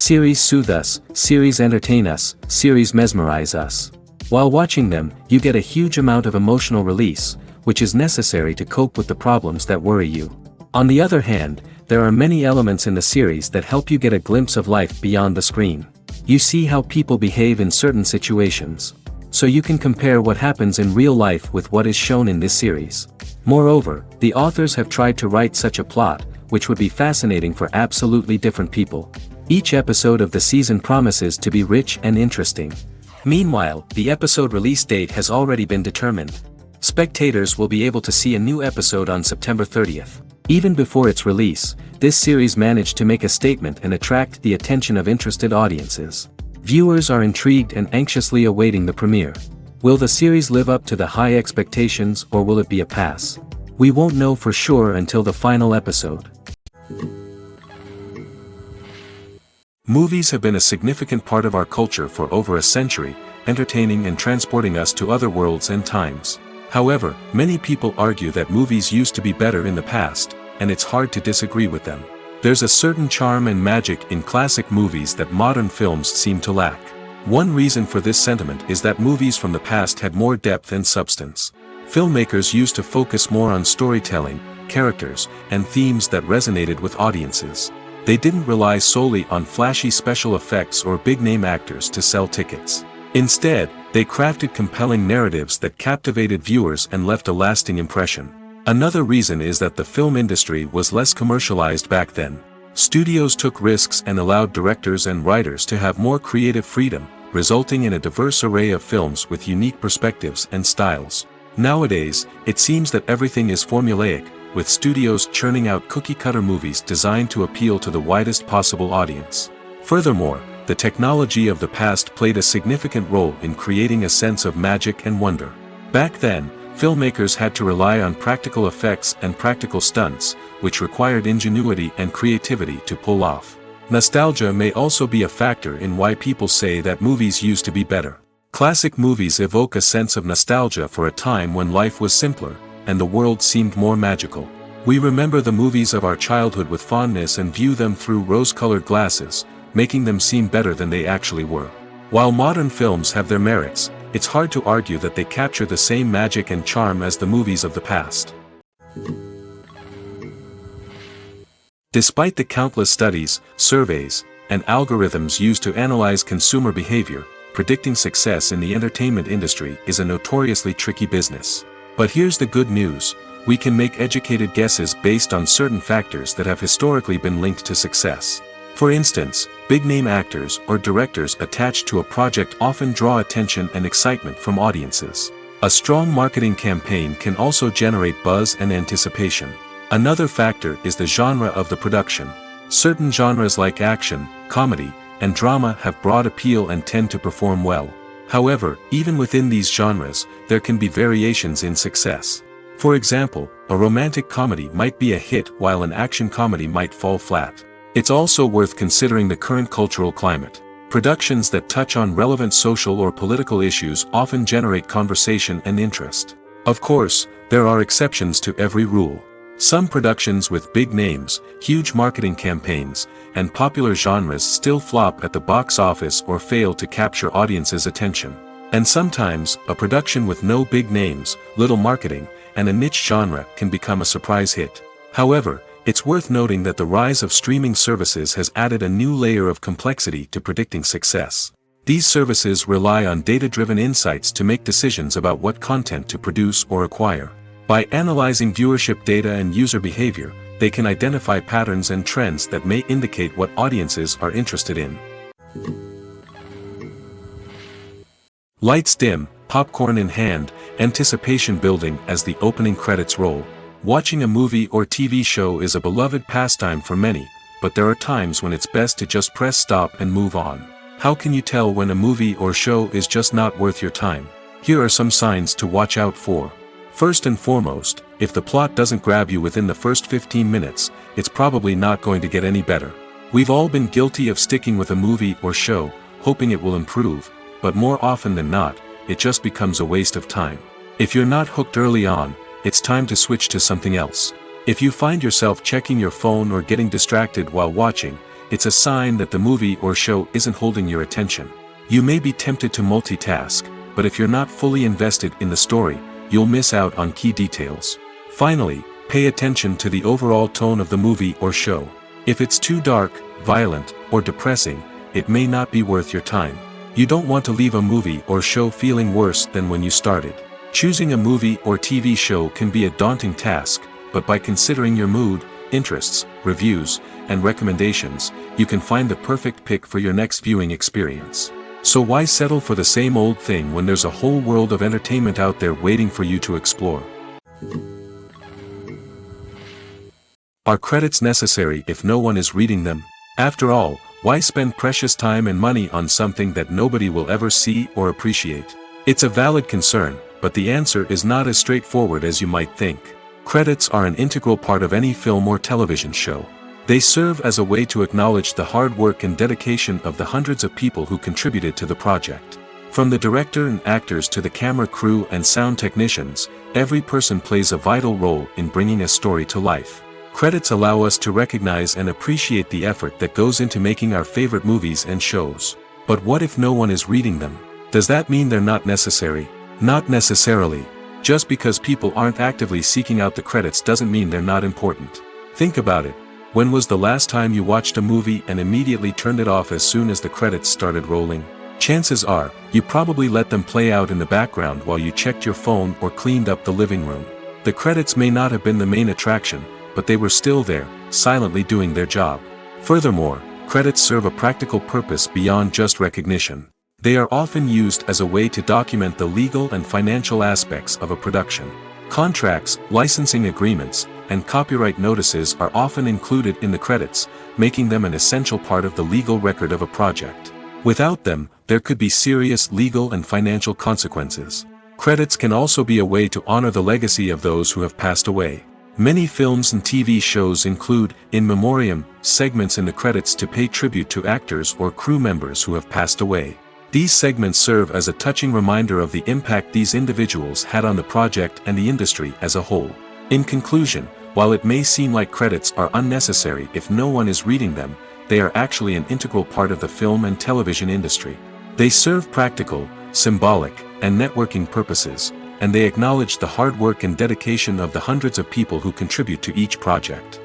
Series soothe us, series entertain us, series mesmerize us. While watching them, you get a huge amount of emotional release, which is necessary to cope with the problems that worry you. On the other hand, there are many elements in the series that help you get a glimpse of life beyond the screen. You see how people behave in certain situations. So you can compare what happens in real life with what is shown in this series. Moreover, the authors have tried to write such a plot, which would be fascinating for absolutely different people. Each episode of the season promises to be rich and interesting. Meanwhile, the episode release date has already been determined. Spectators will be able to see a new episode on September 30th. Even before its release, this series managed to make a statement and attract the attention of interested audiences. Viewers are intrigued and anxiously awaiting the premiere. Will the series live up to the high expectations or will it be a pass? We won't know for sure until the final episode. Movies have been a significant part of our culture for over a century, entertaining and transporting us to other worlds and times. However, many people argue that movies used to be better in the past, and it's hard to disagree with them. There's a certain charm and magic in classic movies that modern films seem to lack. One reason for this sentiment is that movies from the past had more depth and substance. Filmmakers used to focus more on storytelling, characters, and themes that resonated with audiences. They didn't rely solely on flashy special effects or big-name actors to sell tickets. Instead, they crafted compelling narratives that captivated viewers and left a lasting impression. Another reason is that the film industry was less commercialized back then. Studios took risks and allowed directors and writers to have more creative freedom, resulting in a diverse array of films with unique perspectives and styles. Nowadays, it seems that everything is formulaic, with studios churning out cookie-cutter movies designed to appeal to the widest possible audience. Furthermore, the technology of the past played a significant role in creating a sense of magic and wonder. Back then, filmmakers had to rely on practical effects and practical stunts, which required ingenuity and creativity to pull off. Nostalgia may also be a factor in why people say that movies used to be better. Classic movies evoke a sense of nostalgia for a time when life was simpler, and the world seemed more magical. We remember the movies of our childhood with fondness and view them through rose-colored glasses, making them seem better than they actually were. While modern films have their merits, it's hard to argue that they capture the same magic and charm as the movies of the past. Despite the countless studies, surveys, and algorithms used to analyze consumer behavior, predicting success in the entertainment industry is a notoriously tricky business. But here's the good news: we can make educated guesses based on certain factors that have historically been linked to success. For instance, big-name actors or directors attached to a project often draw attention and excitement from audiences. A strong marketing campaign can also generate buzz and anticipation. Another factor is the genre of the production. Certain genres like action, comedy, and drama have broad appeal and tend to perform well. However, even within these genres, there can be variations in success. For example, a romantic comedy might be a hit while an action comedy might fall flat. It's also worth considering the current cultural climate. Productions that touch on relevant social or political issues often generate conversation and interest. Of course, there are exceptions to every rule. Some productions with big names, huge marketing campaigns, and popular genres still flop at the box office or fail to capture audiences' attention. And sometimes, a production with no big names, little marketing, and a niche genre can become a surprise hit. However, it's worth noting that the rise of streaming services has added a new layer of complexity to predicting success. These services rely on data-driven insights to make decisions about what content to produce or acquire. By analyzing viewership data and user behavior, they can identify patterns and trends that may indicate what audiences are interested in. Lights dim, popcorn in hand, anticipation building as the opening credits roll. Watching a movie or TV show is a beloved pastime for many, but there are times when it's best to just press stop and move on. How can you tell when a movie or show is just not worth your time? Here are some signs to watch out for. First and foremost, if the plot doesn't grab you within the first 15 minutes, it's probably not going to get any better. We've all been guilty of sticking with a movie or show, hoping it will improve, but more often than not, it just becomes a waste of time. If you're not hooked early on, it's time to switch to something else. If you find yourself checking your phone or getting distracted while watching, it's a sign that the movie or show isn't holding your attention. You may be tempted to multitask, but if you're not fully invested in the story, you'll miss out on key details. Finally, pay attention to the overall tone of the movie or show. If it's too dark, violent, or depressing, it may not be worth your time. You don't want to leave a movie or show feeling worse than when you started. Choosing a movie or TV show can be a daunting task, but by considering your mood, interests, reviews, and recommendations, you can find the perfect pick for your next viewing experience. So why settle for the same old thing when there's a whole world of entertainment out there waiting for you to explore? Are credits necessary if no one is reading them? After all, why spend precious time and money on something that nobody will ever see or appreciate? It's a valid concern, but the answer is not as straightforward as you might think. Credits are an integral part of any film or television show. They serve as a way to acknowledge the hard work and dedication of the hundreds of people who contributed to the project. From the director and actors to the camera crew and sound technicians, every person plays a vital role in bringing a story to life. Credits allow us to recognize and appreciate the effort that goes into making our favorite movies and shows. But what if no one is reading them? Does that mean they're not necessary? Not necessarily. Just because people aren't actively seeking out the credits doesn't mean they're not important. Think about it. When was the last time you watched a movie and immediately turned it off as soon as the credits started rolling? Chances are, you probably let them play out in the background while you checked your phone or cleaned up the living room. The credits may not have been the main attraction, but they were still there, silently doing their job. Furthermore, credits serve a practical purpose beyond just recognition. They are often used as a way to document the legal and financial aspects of a production. Contracts, licensing agreements, and copyright notices are often included in the credits, making them an essential part of the legal record of a project. Without them, there could be serious legal and financial consequences. Credits can also be a way to honor the legacy of those who have passed away. Many films and TV shows include, in memoriam, segments in the credits to pay tribute to actors or crew members who have passed away. These segments serve as a touching reminder of the impact these individuals had on the project and the industry as a whole. In conclusion, while it may seem like credits are unnecessary if no one is reading them, they are actually an integral part of the film and television industry. They serve practical, symbolic, and networking purposes, and they acknowledge the hard work and dedication of the hundreds of people who contribute to each project.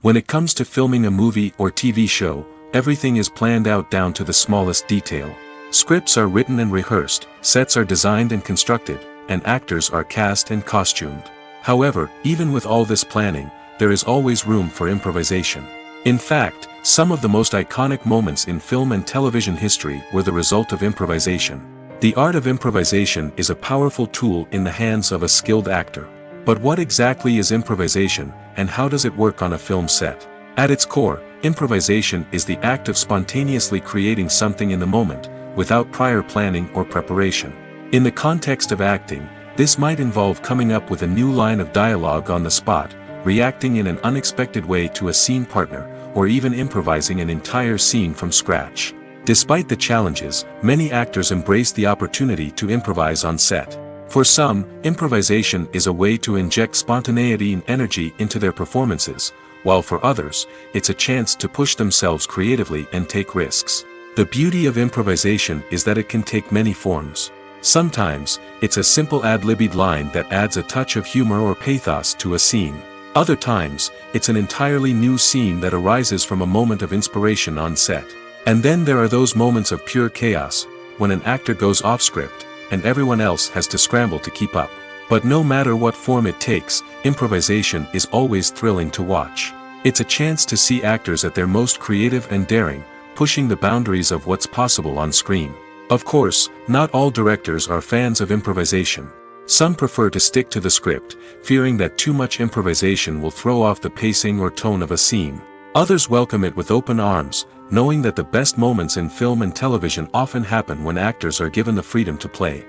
When it comes to filming a movie or TV show, everything is planned out down to the smallest detail. Scripts are written and rehearsed, sets are designed and constructed, and actors are cast and costumed. However, even with all this planning, there is always room for improvisation. In fact, some of the most iconic moments in film and television history were the result of improvisation. The art of improvisation is a powerful tool in the hands of a skilled actor. But what exactly is improvisation, and how does it work on a film set? At its core, improvisation is the act of spontaneously creating something in the moment, without prior planning or preparation. In the context of acting, this might involve coming up with a new line of dialogue on the spot, reacting in an unexpected way to a scene partner, or even improvising an entire scene from scratch. Despite the challenges, many actors embrace the opportunity to improvise on set. For some, improvisation is a way to inject spontaneity and energy into their performances, while for others, it's a chance to push themselves creatively and take risks. The beauty of improvisation is that it can take many forms. Sometimes, it's a simple ad-libbed line that adds a touch of humor or pathos to a scene. Other times, it's an entirely new scene that arises from a moment of inspiration on set. And then there are those moments of pure chaos, when an actor goes off script, and everyone else has to scramble to keep up. But no matter what form it takes, improvisation is always thrilling to watch. It's a chance to see actors at their most creative and daring, pushing the boundaries of what's possible on screen. Of course, not all directors are fans of improvisation. Some prefer to stick to the script, fearing that too much improvisation will throw off the pacing or tone of a scene. Others welcome it with open arms, knowing that the best moments in film and television often happen when actors are given the freedom to play.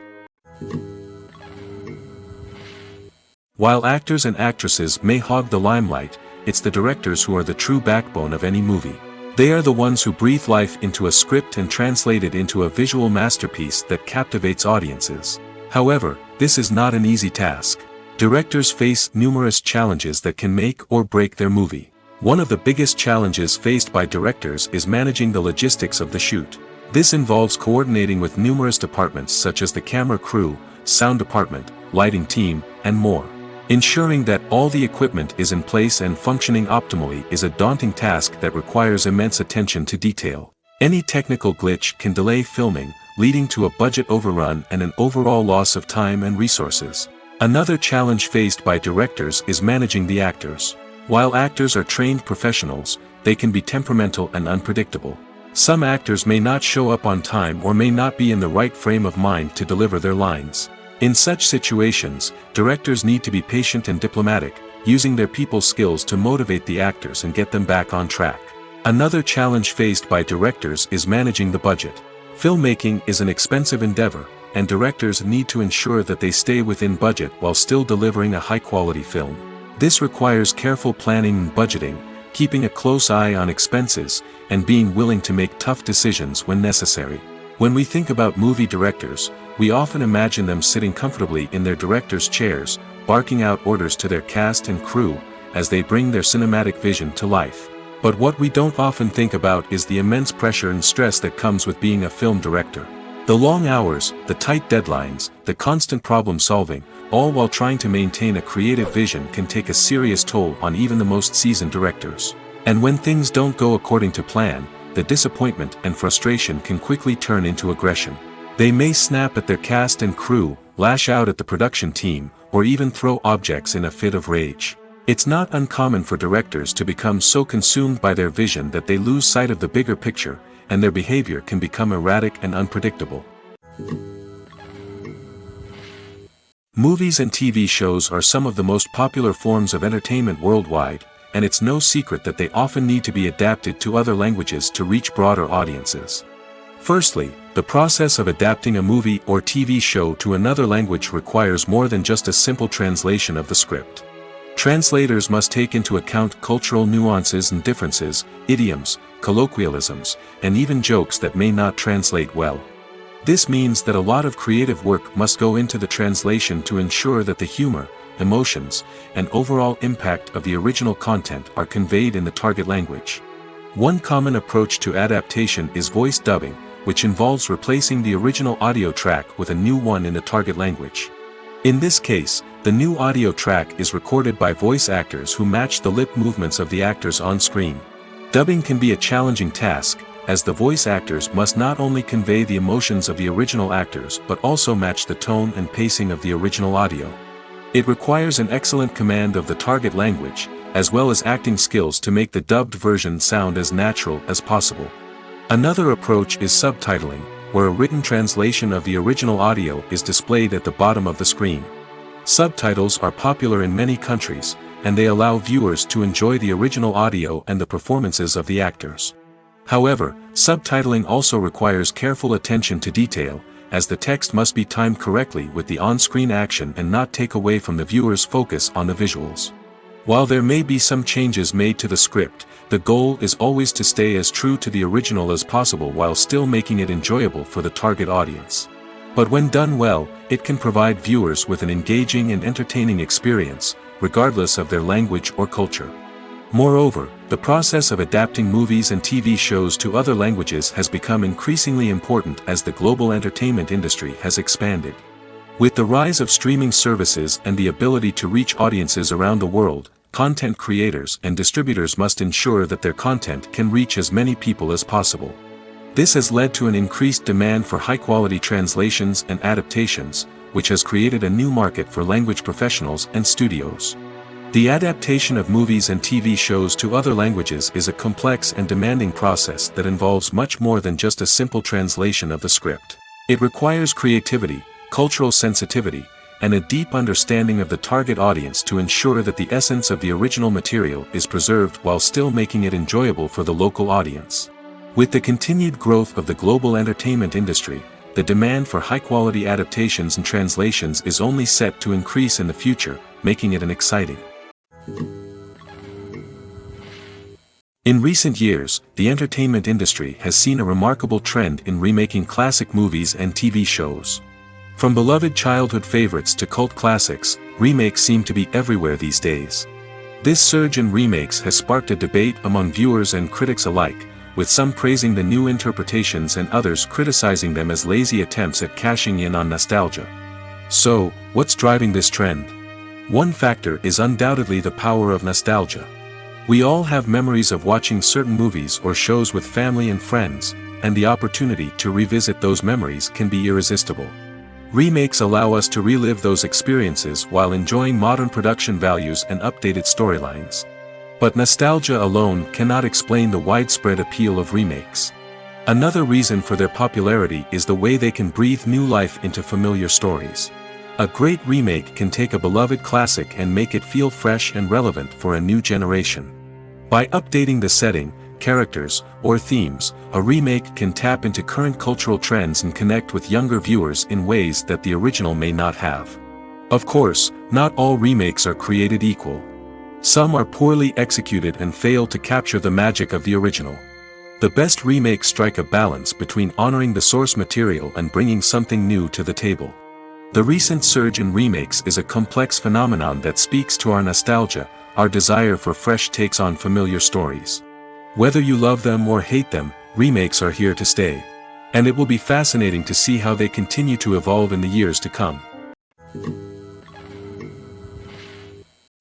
While actors and actresses may hog the limelight, it's the directors who are the true backbone of any movie. They are the ones who breathe life into a script and translate it into a visual masterpiece that captivates audiences. However, this is not an easy task. Directors face numerous challenges that can make or break their movie. One of the biggest challenges faced by directors is managing the logistics of the shoot. This involves coordinating with numerous departments such as the camera crew, sound department, lighting team, and more. Ensuring that all the equipment is in place and functioning optimally is a daunting task that requires immense attention to detail. Any technical glitch can delay filming, leading to a budget overrun and an overall loss of time and resources. Another challenge faced by directors is managing the actors. While actors are trained professionals, they can be temperamental and unpredictable. Some actors may not show up on time or may not be in the right frame of mind to deliver their lines. In such situations, directors need to be patient and diplomatic, using their people skills to motivate the actors and get them back on track. Another challenge faced by directors is managing the budget. Filmmaking is an expensive endeavor, and directors need to ensure that they stay within budget while still delivering a high-quality film. This requires careful planning and budgeting, keeping a close eye on expenses, and being willing to make tough decisions when necessary. When we think about movie directors, we often imagine them sitting comfortably in their director's chairs, barking out orders to their cast and crew, as they bring their cinematic vision to life. But what we don't often think about is the immense pressure and stress that comes with being a film director. The long hours, the tight deadlines, the constant problem solving, all while trying to maintain a creative vision can take a serious toll on even the most seasoned directors. And when things don't go according to plan, the disappointment and frustration can quickly turn into aggression. They may snap at their cast and crew, lash out at the production team, or even throw objects in a fit of rage. It's not uncommon for directors to become so consumed by their vision that they lose sight of the bigger picture, and their behavior can become erratic and unpredictable. Movies and TV shows are some of the most popular forms of entertainment worldwide, and it's no secret that they often need to be adapted to other languages to reach broader audiences. Firstly, the process of adapting a movie or TV show to another language requires more than just a simple translation of the script. Translators must take into account cultural nuances and differences, idioms, colloquialisms, and even jokes that may not translate well. This means that a lot of creative work must go into the translation to ensure that the humor, emotions, and overall impact of the original content are conveyed in the target language. One common approach to adaptation is voice dubbing, which involves replacing the original audio track with a new one in the target language. In this case, the new audio track is recorded by voice actors who match the lip movements of the actors on screen. Dubbing can be a challenging task, as the voice actors must not only convey the emotions of the original actors but also match the tone and pacing of the original audio. It requires an excellent command of the target language, as well as acting skills to make the dubbed version sound as natural as possible. Another approach is subtitling, where a written translation of the original audio is displayed at the bottom of the screen. Subtitles are popular in many countries, and they allow viewers to enjoy the original audio and the performances of the actors. However, subtitling also requires careful attention to detail, as the text must be timed correctly with the on-screen action and not take away from the viewer's focus on the visuals. While there may be some changes made to the script, the goal is always to stay as true to the original as possible while still making it enjoyable for the target audience. But when done well, it can provide viewers with an engaging and entertaining experience, regardless of their language or culture. Moreover, the process of adapting movies and TV shows to other languages has become increasingly important as the global entertainment industry has expanded. With the rise of streaming services and the ability to reach audiences around the world, content creators and distributors must ensure that their content can reach as many people as possible. This has led to an increased demand for high-quality translations and adaptations, which has created a new market for language professionals and studios. The adaptation of movies and TV shows to other languages is a complex and demanding process that involves much more than just a simple translation of the script. It requires creativity, cultural sensitivity, and a deep understanding of the target audience to ensure that the essence of the original material is preserved while still making it enjoyable for the local audience. With the continued growth of the global entertainment industry, the demand for high-quality adaptations and translations is only set to increase in the future, making it an exciting. In recent years, the entertainment industry has seen a remarkable trend in remaking classic movies and TV shows. From beloved childhood favorites to cult classics, remakes seem to be everywhere these days. This surge in remakes has sparked a debate among viewers and critics alike, with some praising the new interpretations and others criticizing them as lazy attempts at cashing in on nostalgia. So, what's driving this trend? One factor is undoubtedly the power of nostalgia. We all have memories of watching certain movies or shows with family and friends, and the opportunity to revisit those memories can be irresistible. Remakes allow us to relive those experiences while enjoying modern production values and updated storylines. But nostalgia alone cannot explain the widespread appeal of remakes. Another reason for their popularity is the way they can breathe new life into familiar stories. A great remake can take a beloved classic and make it feel fresh and relevant for a new generation. By updating the setting, characters, or themes, a remake can tap into current cultural trends and connect with younger viewers in ways that the original may not have. Of course, not all remakes are created equal. Some are poorly executed and fail to capture the magic of the original. The best remakes strike a balance between honoring the source material and bringing something new to the table. The recent surge in remakes is a complex phenomenon that speaks to our nostalgia, our desire for fresh takes on familiar stories. Whether you love them or hate them, remakes are here to stay. And it will be fascinating to see how they continue to evolve in the years to come.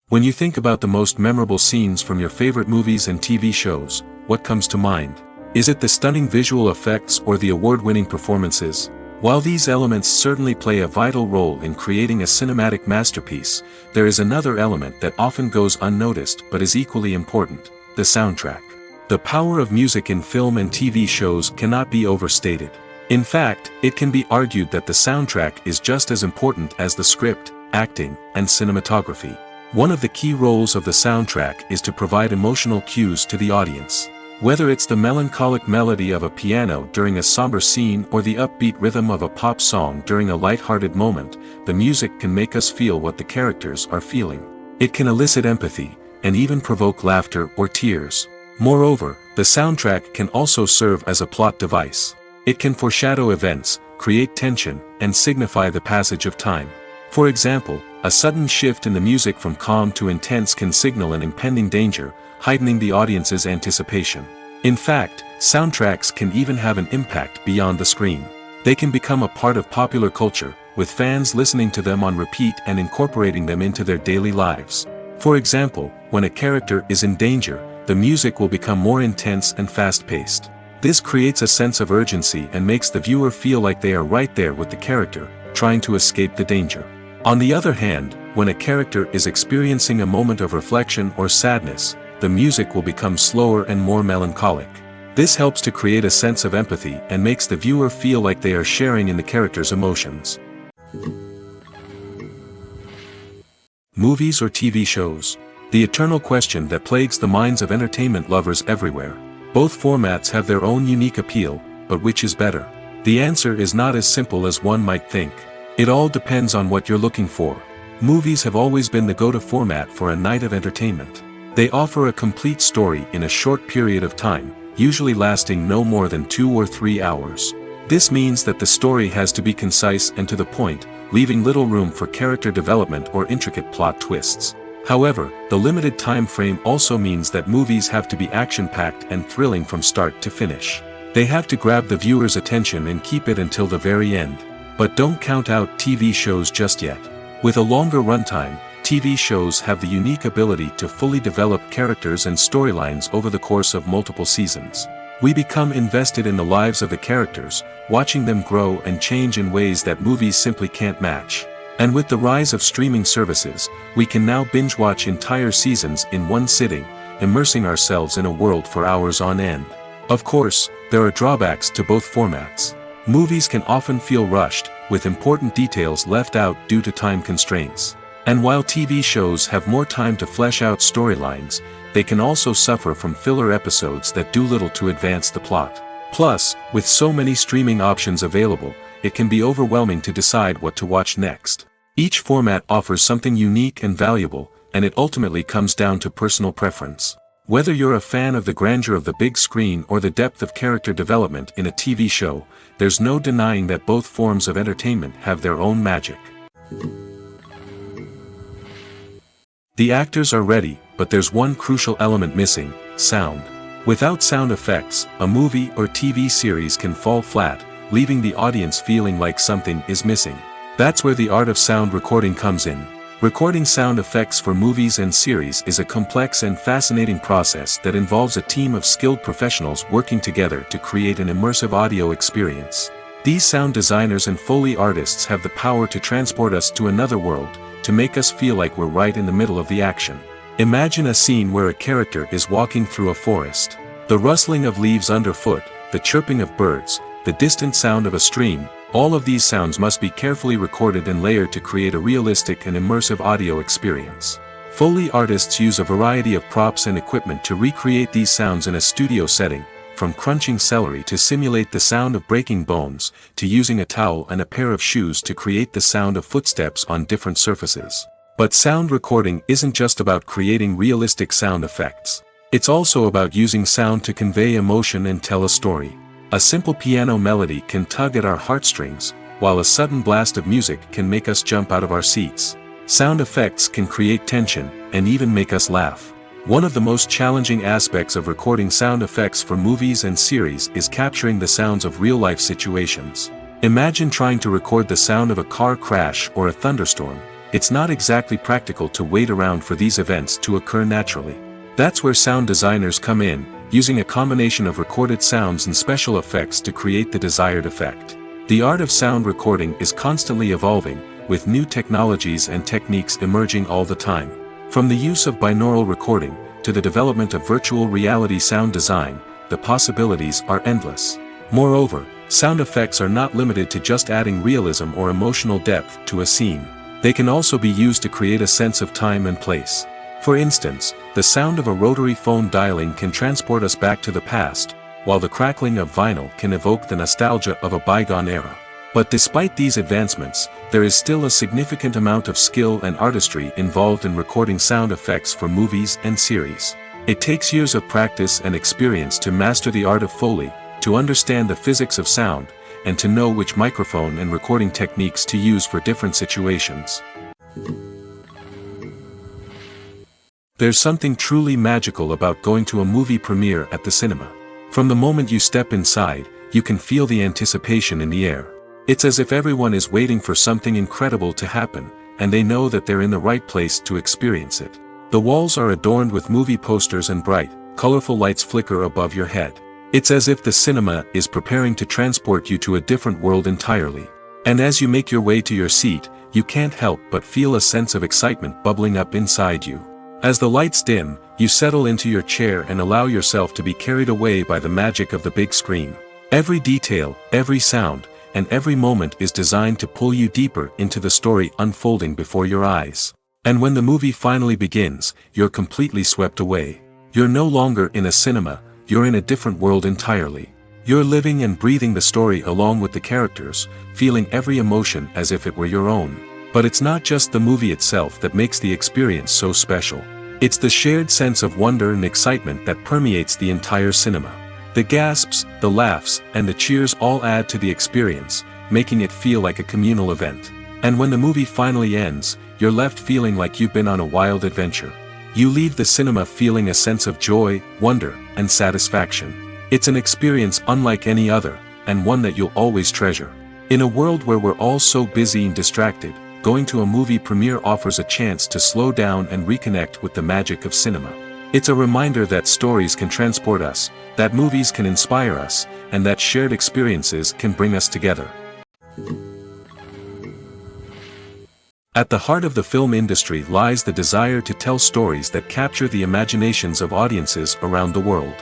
When you think about the most memorable scenes from your favorite movies and TV shows, what comes to mind? Is it the stunning visual effects or the award-winning performances? While these elements certainly play a vital role in creating a cinematic masterpiece, there is another element that often goes unnoticed but is equally important: the soundtrack. The power of music in film and TV shows cannot be overstated. In fact, it can be argued that the soundtrack is just as important as the script, acting, and cinematography. One of the key roles of the soundtrack is to provide emotional cues to the audience. Whether it's the melancholic melody of a piano during a somber scene or the upbeat rhythm of a pop song during a light-hearted moment, the music can make us feel what the characters are feeling. It can elicit empathy, and even provoke laughter or tears. Moreover, the soundtrack can also serve as a plot device. It can foreshadow events, create tension, and signify the passage of time. For example, a sudden shift in the music from calm to intense can signal an impending danger, heightening the audience's anticipation. In fact, soundtracks can even have an impact beyond the screen. They can become a part of popular culture, with fans listening to them on repeat and incorporating them into their daily lives. For example, when a character is in danger, the music will become more intense and fast-paced. This creates a sense of urgency and makes the viewer feel like they are right there with the character, trying to escape the danger. On the other hand, when a character is experiencing a moment of reflection or sadness, the music will become slower and more melancholic. This helps to create a sense of empathy and makes the viewer feel like they are sharing in the character's emotions. Movies or TV shows? The eternal question that plagues the minds of entertainment lovers everywhere. Both formats have their own unique appeal, but which is better? The answer is not as simple as one might think. It all depends on what you're looking for. Movies have always been the go-to format for a night of entertainment. They offer a complete story in a short period of time, usually lasting no more than 2 or 3 hours. This means that the story has to be concise and to the point, leaving little room for character development or intricate plot twists. However, the limited time frame also means that movies have to be action-packed and thrilling from start to finish. They have to grab the viewer's attention and keep it until the very end. But don't count out TV shows just yet. With a longer runtime, TV shows have the unique ability to fully develop characters and storylines over the course of multiple seasons. We become invested in the lives of the characters, watching them grow and change in ways that movies simply can't match. And with the rise of streaming services, we can now binge-watch entire seasons in one sitting, immersing ourselves in a world for hours on end. Of course, there are drawbacks to both formats. Movies can often feel rushed, with important details left out due to time constraints. And while TV shows have more time to flesh out storylines, they can also suffer from filler episodes that do little to advance the plot. Plus, with so many streaming options available, it can be overwhelming to decide what to watch next. Each format offers something unique and valuable, and it ultimately comes down to personal preference. Whether you're a fan of the grandeur of the big screen or the depth of character development in a TV show, there's no denying that both forms of entertainment have their own magic. The actors are ready, but there's one crucial element missing: sound. Without sound effects, a movie or TV series can fall flat, leaving the audience feeling like something is missing. That's where the art of sound recording comes in. Recording sound effects for movies and series is a complex and fascinating process that involves a team of skilled professionals working together to create an immersive audio experience. These sound designers and Foley artists have the power to transport us to another world, to make us feel like we're right in the middle of the action. Imagine a scene where a character is walking through a forest. The rustling of leaves underfoot, the chirping of birds, the distant sound of a stream, all of these sounds must be carefully recorded and layered to create a realistic and immersive audio experience. Foley artists use a variety of props and equipment to recreate these sounds in a studio setting, from crunching celery to simulate the sound of breaking bones, to using a towel and a pair of shoes to create the sound of footsteps on different surfaces. But sound recording isn't just about creating realistic sound effects. It's also about using sound to convey emotion and tell a story. A simple piano melody can tug at our heartstrings, while a sudden blast of music can make us jump out of our seats. Sound effects can create tension, and even make us laugh. One of the most challenging aspects of recording sound effects for movies and series is capturing the sounds of real-life situations. Imagine trying to record the sound of a car crash or a thunderstorm. It's not exactly practical to wait around for these events to occur naturally. That's where sound designers come in, using a combination of recorded sounds and special effects to create the desired effect. The art of sound recording is constantly evolving, with new technologies and techniques emerging all the time. From the use of binaural recording, to the development of virtual reality sound design, the possibilities are endless. Moreover, sound effects are not limited to just adding realism or emotional depth to a scene. They can also be used to create a sense of time and place. For instance, the sound of a rotary phone dialing can transport us back to the past, while the crackling of vinyl can evoke the nostalgia of a bygone era. But despite these advancements, there is still a significant amount of skill and artistry involved in recording sound effects for movies and series. It takes years of practice and experience to master the art of Foley, to understand the physics of sound, and to know which microphone and recording techniques to use for different situations. There's something truly magical about going to a movie premiere at the cinema. From the moment you step inside, you can feel the anticipation in the air. It's as if everyone is waiting for something incredible to happen, and they know that they're in the right place to experience it. The walls are adorned with movie posters and bright, colorful lights flicker above your head. It's as if the cinema is preparing to transport you to a different world entirely. And as you make your way to your seat, you can't help but feel a sense of excitement bubbling up inside you. As the lights dim, you settle into your chair and allow yourself to be carried away by the magic of the big screen. Every detail, every sound, and every moment is designed to pull you deeper into the story unfolding before your eyes. And when the movie finally begins, you're completely swept away. You're no longer in a cinema, you're in a different world entirely. You're living and breathing the story along with the characters, feeling every emotion as if it were your own. But it's not just the movie itself that makes the experience so special. It's the shared sense of wonder and excitement that permeates the entire cinema. The gasps, the laughs, and the cheers all add to the experience, making it feel like a communal event. And when the movie finally ends, you're left feeling like you've been on a wild adventure. You leave the cinema feeling a sense of joy, wonder, and satisfaction. It's an experience unlike any other, and one that you'll always treasure. In a world where we're all so busy and distracted, going to a movie premiere offers a chance to slow down and reconnect with the magic of cinema. It's a reminder that stories can transport us, that movies can inspire us, and that shared experiences can bring us together. At the heart of the film industry lies the desire to tell stories that capture the imaginations of audiences around the world.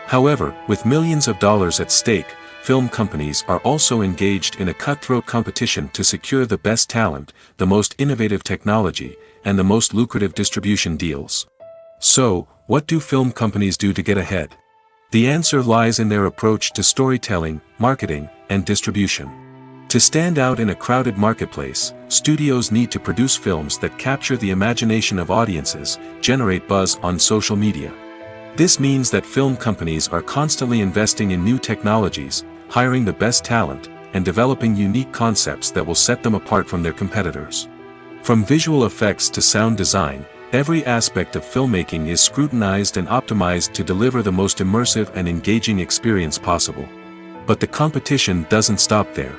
However, with millions of dollars at stake, film companies are also engaged in a cutthroat competition to secure the best talent, the most innovative technology, and the most lucrative distribution deals. So, what do film companies do to get ahead? The answer lies in their approach to storytelling, marketing, and distribution. To stand out in a crowded marketplace, studios need to produce films that capture the imagination of audiences, generate buzz on social media. This means that film companies are constantly investing in new technologies, hiring the best talent, and developing unique concepts that will set them apart from their competitors. From visual effects to sound design, Every aspect of filmmaking is scrutinized and optimized to deliver the most immersive and engaging experience possible. But the competition doesn't stop there.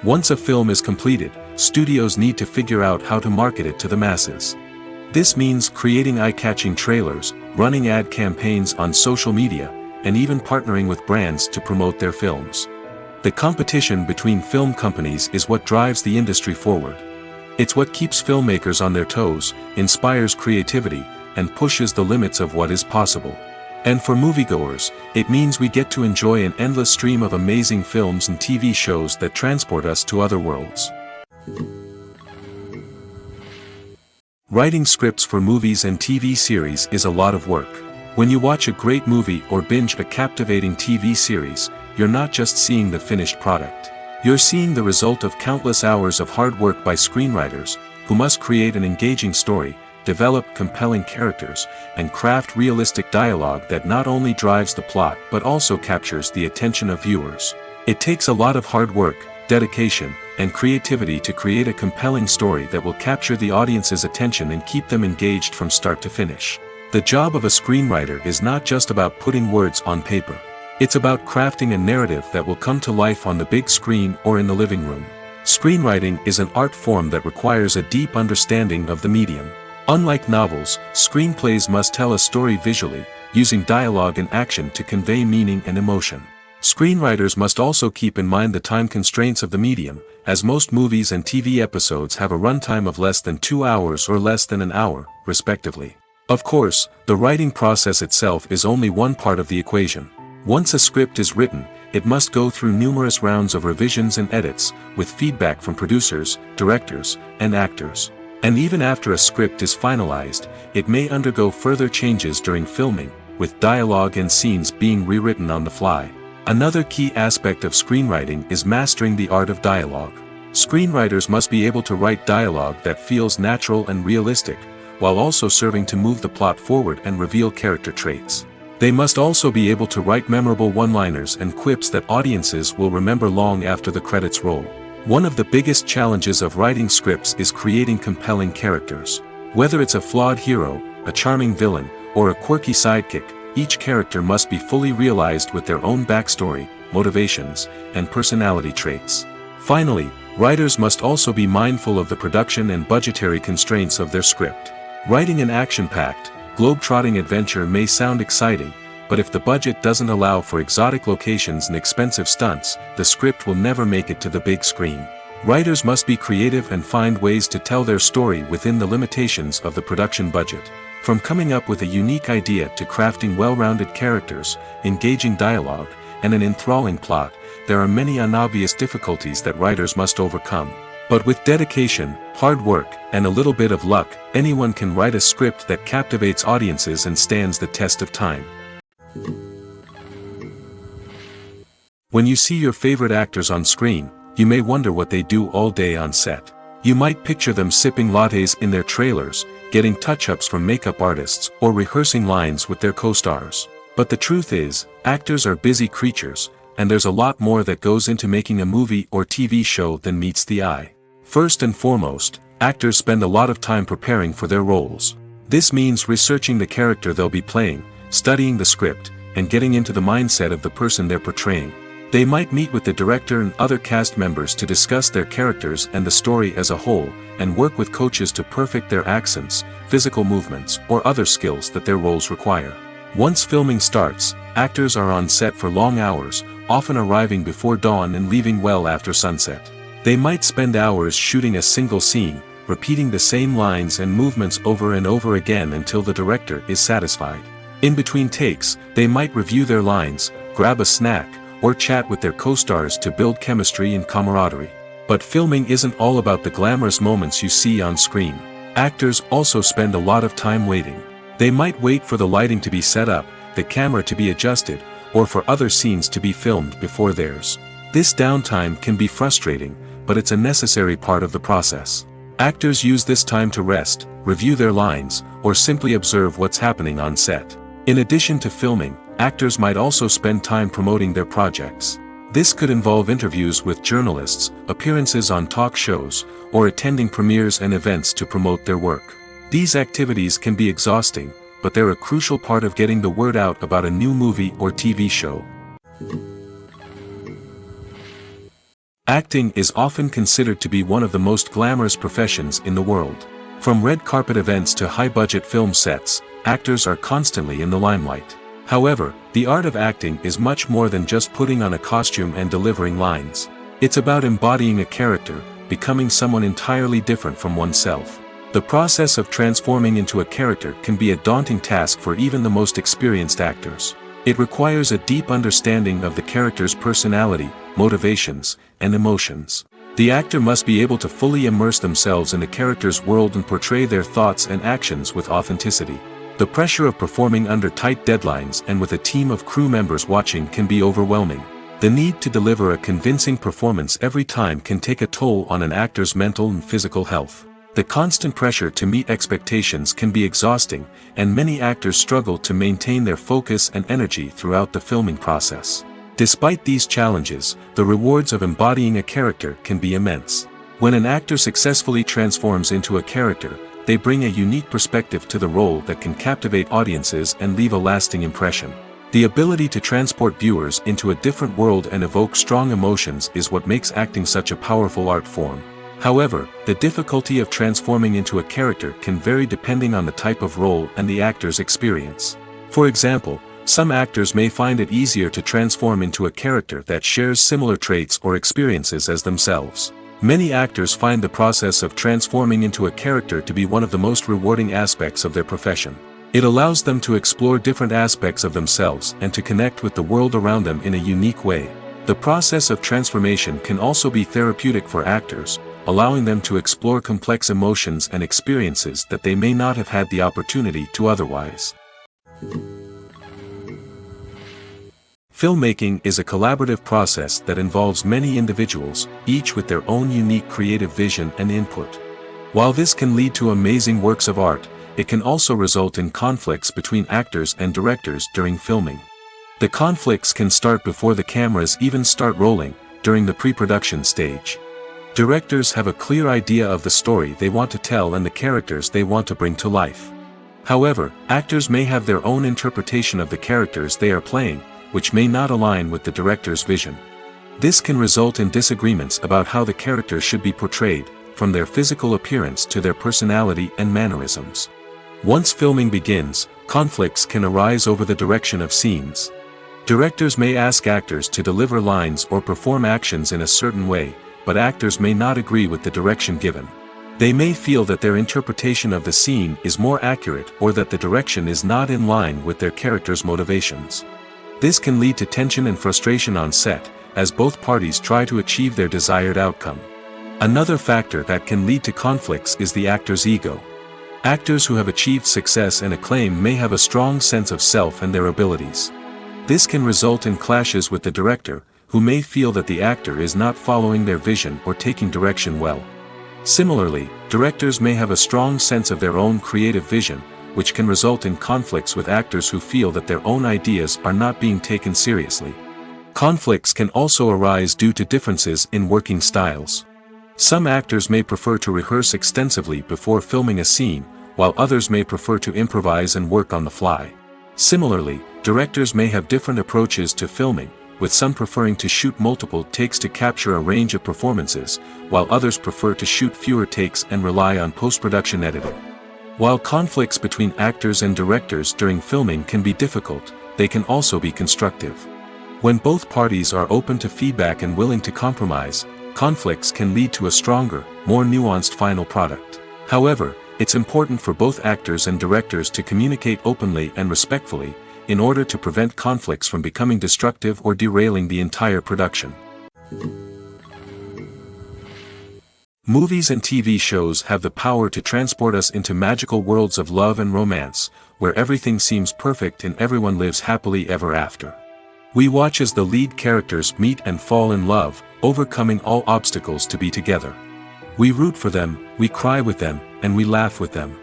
Once a film is completed, studios need to figure out how to market it to the masses. This means creating eye-catching trailers, running ad campaigns on social media, and even partnering with brands to promote their films. The competition between film companies is what drives the industry forward. It's what keeps filmmakers on their toes, inspires creativity, and pushes the limits of what is possible. And for moviegoers, it means we get to enjoy an endless stream of amazing films and TV shows that transport us to other worlds. Writing scripts for movies and TV series is a lot of work. When you watch a great movie or binge a captivating TV series, you're not just seeing the finished product. You're seeing the result of countless hours of hard work by screenwriters, who must create an engaging story, develop compelling characters, and craft realistic dialogue that not only drives the plot but also captures the attention of viewers. It takes a lot of hard work, dedication, and creativity to create a compelling story that will capture the audience's attention and keep them engaged from start to finish. The job of a screenwriter is not just about putting words on paper. It's about crafting a narrative that will come to life on the big screen or in the living room. Screenwriting is an art form that requires a deep understanding of the medium. Unlike novels, screenplays must tell a story visually, using dialogue and action to convey meaning and emotion. Screenwriters must also keep in mind the time constraints of the medium, as most movies and TV episodes have a runtime of less than 2 hours or less than an hour, respectively. Of course, the writing process itself is only one part of the equation. Once a script is written, it must go through numerous rounds of revisions and edits, with feedback from producers, directors, and actors. And even after a script is finalized, it may undergo further changes during filming, with dialogue and scenes being rewritten on the fly. Another key aspect of screenwriting is mastering the art of dialogue. Screenwriters must be able to write dialogue that feels natural and realistic, while also serving to move the plot forward and reveal character traits. They must also be able to write memorable one-liners and quips that audiences will remember long after the credits roll. One of the biggest challenges of writing scripts is creating compelling characters. Whether it's a flawed hero, a charming villain, or a quirky sidekick, each character must be fully realized with their own backstory, motivations, and personality traits. Finally, writers must also be mindful of the production and budgetary constraints of their script. Writing an action-packed, globe-trotting adventure may sound exciting, but if the budget doesn't allow for exotic locations and expensive stunts, the script will never make it to the big screen. Writers must be creative and find ways to tell their story within the limitations of the production budget. From coming up with a unique idea to crafting well-rounded characters, engaging dialogue, and an enthralling plot, there are many unobvious difficulties that writers must overcome. But with dedication, hard work, and a little bit of luck, anyone can write a script that captivates audiences and stands the test of time. When you see your favorite actors on screen, you may wonder what they do all day on set. You might picture them sipping lattes in their trailers, getting touch-ups from makeup artists, or rehearsing lines with their co-stars. But the truth is, actors are busy creatures, and there's a lot more that goes into making a movie or TV show than meets the eye. First and foremost, actors spend a lot of time preparing for their roles. This means researching the character they'll be playing, studying the script, and getting into the mindset of the person they're portraying. They might meet with the director and other cast members to discuss their characters and the story as a whole, and work with coaches to perfect their accents, physical movements, or other skills that their roles require. Once filming starts, actors are on set for long hours, often arriving before dawn and leaving well after sunset. They might spend hours shooting a single scene, repeating the same lines and movements over and over again until the director is satisfied. In between takes, they might review their lines, grab a snack, or chat with their co-stars to build chemistry and camaraderie. But filming isn't all about the glamorous moments you see on screen. Actors also spend a lot of time waiting. They might wait for the lighting to be set up, the camera to be adjusted, or for other scenes to be filmed before theirs. This downtime can be frustrating, but it's a necessary part of the process. Actors use this time to rest, review their lines, or simply observe what's happening on set. In addition to filming, actors might also spend time promoting their projects. This could involve interviews with journalists, appearances on talk shows, or attending premieres and events to promote their work. These activities can be exhausting, but they're a crucial part of getting the word out about a new movie or TV show. Acting is often considered to be one of the most glamorous professions in the world. From red carpet events to high-budget film sets, actors are constantly in the limelight. However, the art of acting is much more than just putting on a costume and delivering lines. It's about embodying a character, becoming someone entirely different from oneself. The process of transforming into a character can be a daunting task for even the most experienced actors. It requires a deep understanding of the character's personality, motivations, and emotions. The actor must be able to fully immerse themselves in the character's world and portray their thoughts and actions with authenticity. The pressure of performing under tight deadlines and with a team of crew members watching can be overwhelming. The need to deliver a convincing performance every time can take a toll on an actor's mental and physical health. The constant pressure to meet expectations can be exhausting, and many actors struggle to maintain their focus and energy throughout the filming process. Despite these challenges, the rewards of embodying a character can be immense. When an actor successfully transforms into a character, they bring a unique perspective to the role that can captivate audiences and leave a lasting impression. The ability to transport viewers into a different world and evoke strong emotions is what makes acting such a powerful art form. However, the difficulty of transforming into a character can vary depending on the type of role and the actor's experience. For example, some actors may find it easier to transform into a character that shares similar traits or experiences as themselves. Many actors find the process of transforming into a character to be one of the most rewarding aspects of their profession. It allows them to explore different aspects of themselves and to connect with the world around them in a unique way. The process of transformation can also be therapeutic for actors, allowing them to explore complex emotions and experiences that they may not have had the opportunity to otherwise. Filmmaking is a collaborative process that involves many individuals, each with their own unique creative vision and input. While this can lead to amazing works of art, it can also result in conflicts between actors and directors during filming. The conflicts can start before the cameras even start rolling, during the pre-production stage. Directors have a clear idea of the story they want to tell and the characters they want to bring to life. However, actors may have their own interpretation of the characters they are playing, which may not align with the director's vision. This can result in disagreements about how the character should be portrayed, from their physical appearance to their personality and mannerisms. Once filming begins, conflicts can arise over the direction of scenes. Directors may ask actors to deliver lines or perform actions in a certain way, but actors may not agree with the direction given. They may feel that their interpretation of the scene is more accurate or that the direction is not in line with their character's motivations. This can lead to tension and frustration on set, as both parties try to achieve their desired outcome. Another factor that can lead to conflicts is the actor's ego. Actors who have achieved success and acclaim may have a strong sense of self and their abilities. This can result in clashes with the director, who may feel that the actor is not following their vision or taking direction well. Similarly, directors may have a strong sense of their own creative vision, which can result in conflicts with actors who feel that their own ideas are not being taken seriously. Conflicts can also arise due to differences in working styles. Some actors may prefer to rehearse extensively before filming a scene, while others may prefer to improvise and work on the fly. Similarly, directors may have different approaches to filming, with some preferring to shoot multiple takes to capture a range of performances, while others prefer to shoot fewer takes and rely on post-production editing. While conflicts between actors and directors during filming can be difficult, they can also be constructive. When both parties are open to feedback and willing to compromise, conflicts can lead to a stronger, more nuanced final product. However, it's important for both actors and directors to communicate openly and respectfully, in order to prevent conflicts from becoming destructive or derailing the entire production. Movies and TV shows have the power to transport us into magical worlds of love and romance, where everything seems perfect and everyone lives happily ever after. We watch as the lead characters meet and fall in love, overcoming all obstacles to be together. We root for them, we cry with them, and we laugh with them.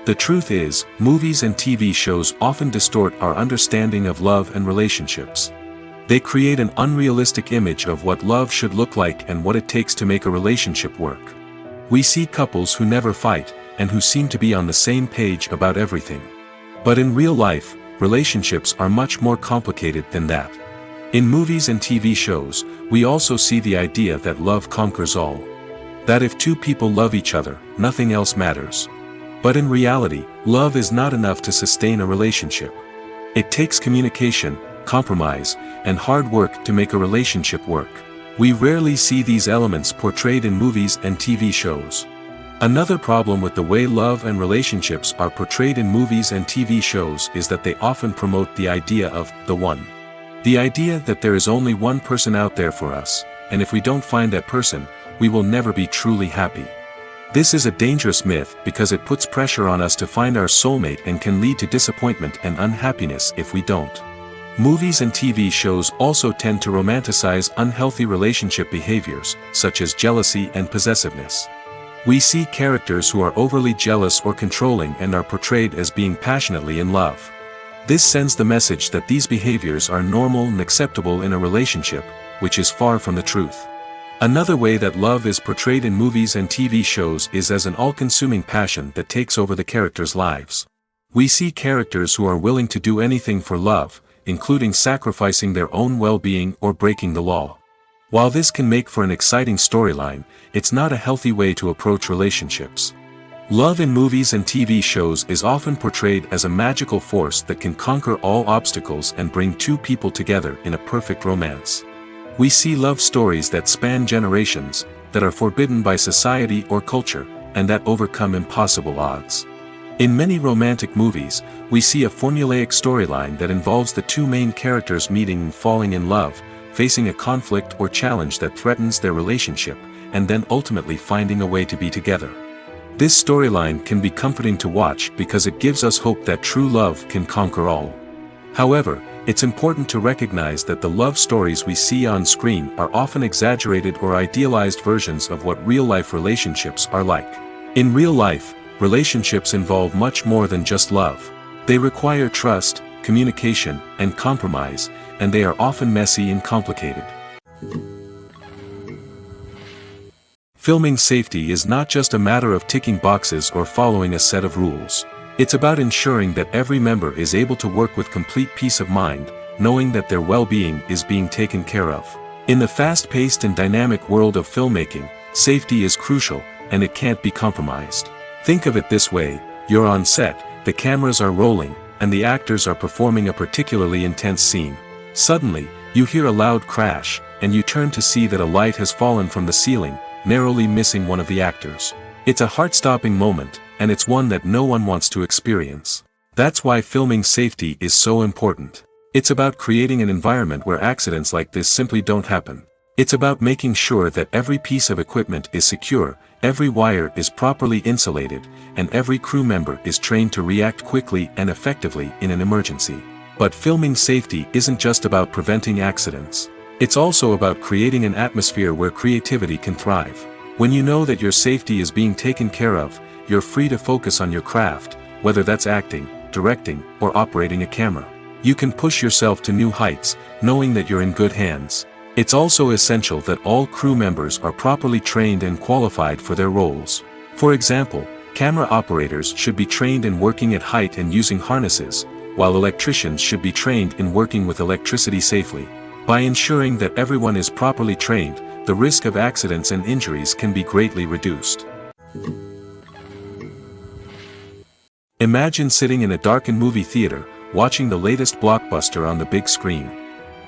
The truth is, movies and TV shows often distort our understanding of love and relationships. They create an unrealistic image of what love should look like and what it takes to make a relationship work. We see couples who never fight, and who seem to be on the same page about everything. But in real life, relationships are much more complicated than that. In movies and TV shows, we also see the idea that love conquers all. That if two people love each other, nothing else matters. But in reality, love is not enough to sustain a relationship. It takes communication, compromise, and hard work to make a relationship work. We rarely see these elements portrayed in movies and TV shows. Another problem with the way love and relationships are portrayed in movies and TV shows is that they often promote the idea of the one. The idea that there is only one person out there for us, and if we don't find that person, we will never be truly happy. This is a dangerous myth because it puts pressure on us to find our soulmate and can lead to disappointment and unhappiness if we don't. Movies and TV shows also tend to romanticize unhealthy relationship behaviors, such as jealousy and possessiveness. We see characters who are overly jealous or controlling and are portrayed as being passionately in love. This sends the message that these behaviors are normal and acceptable in a relationship, which is far from the truth. Another way that love is portrayed in movies and TV shows is as an all-consuming passion that takes over the characters' lives. We see characters who are willing to do anything for love, including sacrificing their own well-being or breaking the law. While this can make for an exciting storyline, it's not a healthy way to approach relationships. Love in movies and TV shows is often portrayed as a magical force that can conquer all obstacles and bring two people together in a perfect romance. We see love stories that span generations, that are forbidden by society or culture, and that overcome impossible odds. In many romantic movies, we see a formulaic storyline that involves the two main characters meeting and falling in love, facing a conflict or challenge that threatens their relationship, and then ultimately finding a way to be together. This storyline can be comforting to watch because it gives us hope that true love can conquer all. However, it's important to recognize that the love stories we see on screen are often exaggerated or idealized versions of what real-life relationships are like. In real life, relationships involve much more than just love. They require trust, communication, and compromise, and they are often messy and complicated. Filming safety is not just a matter of ticking boxes or following a set of rules. It's about ensuring that every member is able to work with complete peace of mind, knowing that their well-being is being taken care of. In the fast-paced and dynamic world of filmmaking, safety is crucial, and it can't be compromised. Think of it this way: you're on set, the cameras are rolling, and the actors are performing a particularly intense scene. Suddenly, you hear a loud crash, and you turn to see that a light has fallen from the ceiling, narrowly missing one of the actors. It's a heart-stopping moment, and it's one that no one wants to experience. That's why filming safety is so important. It's about creating an environment where accidents like this simply don't happen. It's about making sure that every piece of equipment is secure, every wire is properly insulated, and every crew member is trained to react quickly and effectively in an emergency. But filming safety isn't just about preventing accidents. It's also about creating an atmosphere where creativity can thrive. When you know that your safety is being taken care of, you're free to focus on your craft, whether that's acting, directing, or operating a camera. You can push yourself to new heights, knowing that you're in good hands. It's also essential that all crew members are properly trained and qualified for their roles. For example, camera operators should be trained in working at height and using harnesses, while electricians should be trained in working with electricity safely. By ensuring that everyone is properly trained, the risk of accidents and injuries can be greatly reduced. Imagine sitting in a darkened movie theater, watching the latest blockbuster on the big screen.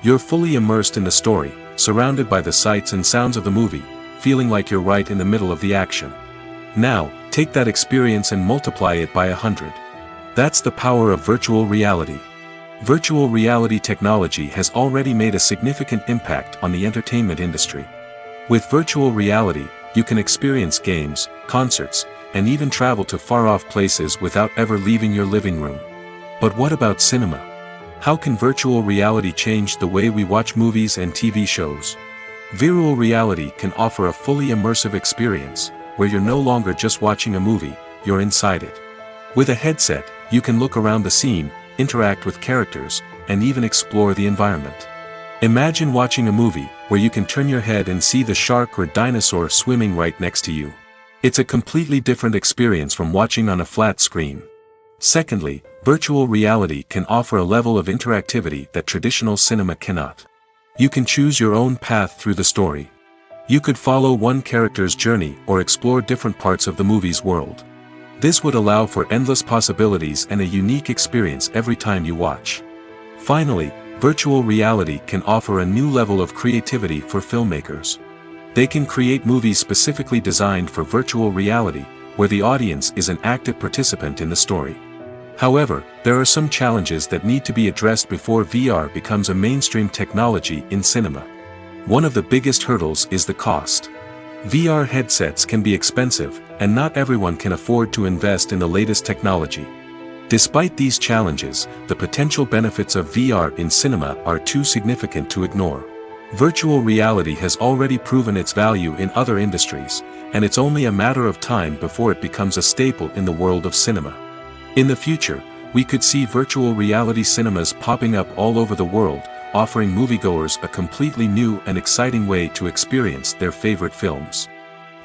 You're fully immersed in the story, surrounded by the sights and sounds of the movie, feeling like you're right in the middle of the action. Now, take that experience and multiply it by 100. That's the power of virtual reality. Virtual reality technology has already made a significant impact on the entertainment industry. With virtual reality, you can experience games, concerts, and even travel to far-off places without ever leaving your living room. But what about cinema? How can virtual reality change the way we watch movies and TV shows? Virtual reality can offer a fully immersive experience, where you're no longer just watching a movie, you're inside it. With a headset, you can look around the scene, interact with characters, and even explore the environment. Imagine watching a movie where you can turn your head and see the shark or dinosaur swimming right next to you. It's a completely different experience from watching on a flat screen. Secondly, virtual reality can offer a level of interactivity that traditional cinema cannot. You can choose your own path through the story. You could follow one character's journey or explore different parts of the movie's world. This would allow for endless possibilities and a unique experience every time you watch. Finally, virtual reality can offer a new level of creativity for filmmakers. They can create movies specifically designed for virtual reality, where the audience is an active participant in the story. However, there are some challenges that need to be addressed before VR becomes a mainstream technology in cinema. One of the biggest hurdles is the cost. VR headsets can be expensive, and not everyone can afford to invest in the latest technology. Despite these challenges, the potential benefits of VR in cinema are too significant to ignore. Virtual reality has already proven its value in other industries, and it's only a matter of time before it becomes a staple in the world of cinema. In the future, we could see virtual reality cinemas popping up all over the world, offering moviegoers a completely new and exciting way to experience their favorite films.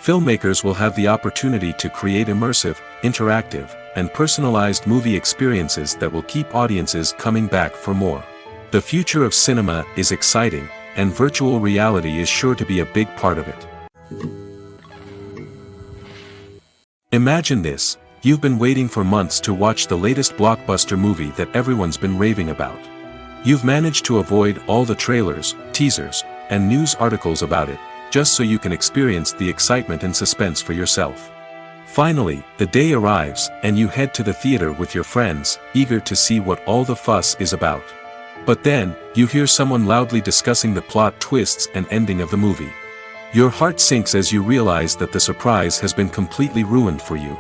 Filmmakers will have the opportunity to create immersive, interactive, and personalized movie experiences that will keep audiences coming back for more. The future of cinema is exciting, and virtual reality is sure to be a big part of it. Imagine this. You've been waiting for months to watch the latest blockbuster movie that everyone's been raving about. You've managed to avoid all the trailers, teasers, and news articles about it, just so you can experience the excitement and suspense for yourself. Finally, the day arrives, and you head to the theater with your friends, eager to see what all the fuss is about. But then, you hear someone loudly discussing the plot twists and ending of the movie. Your heart sinks as you realize that the surprise has been completely ruined for you.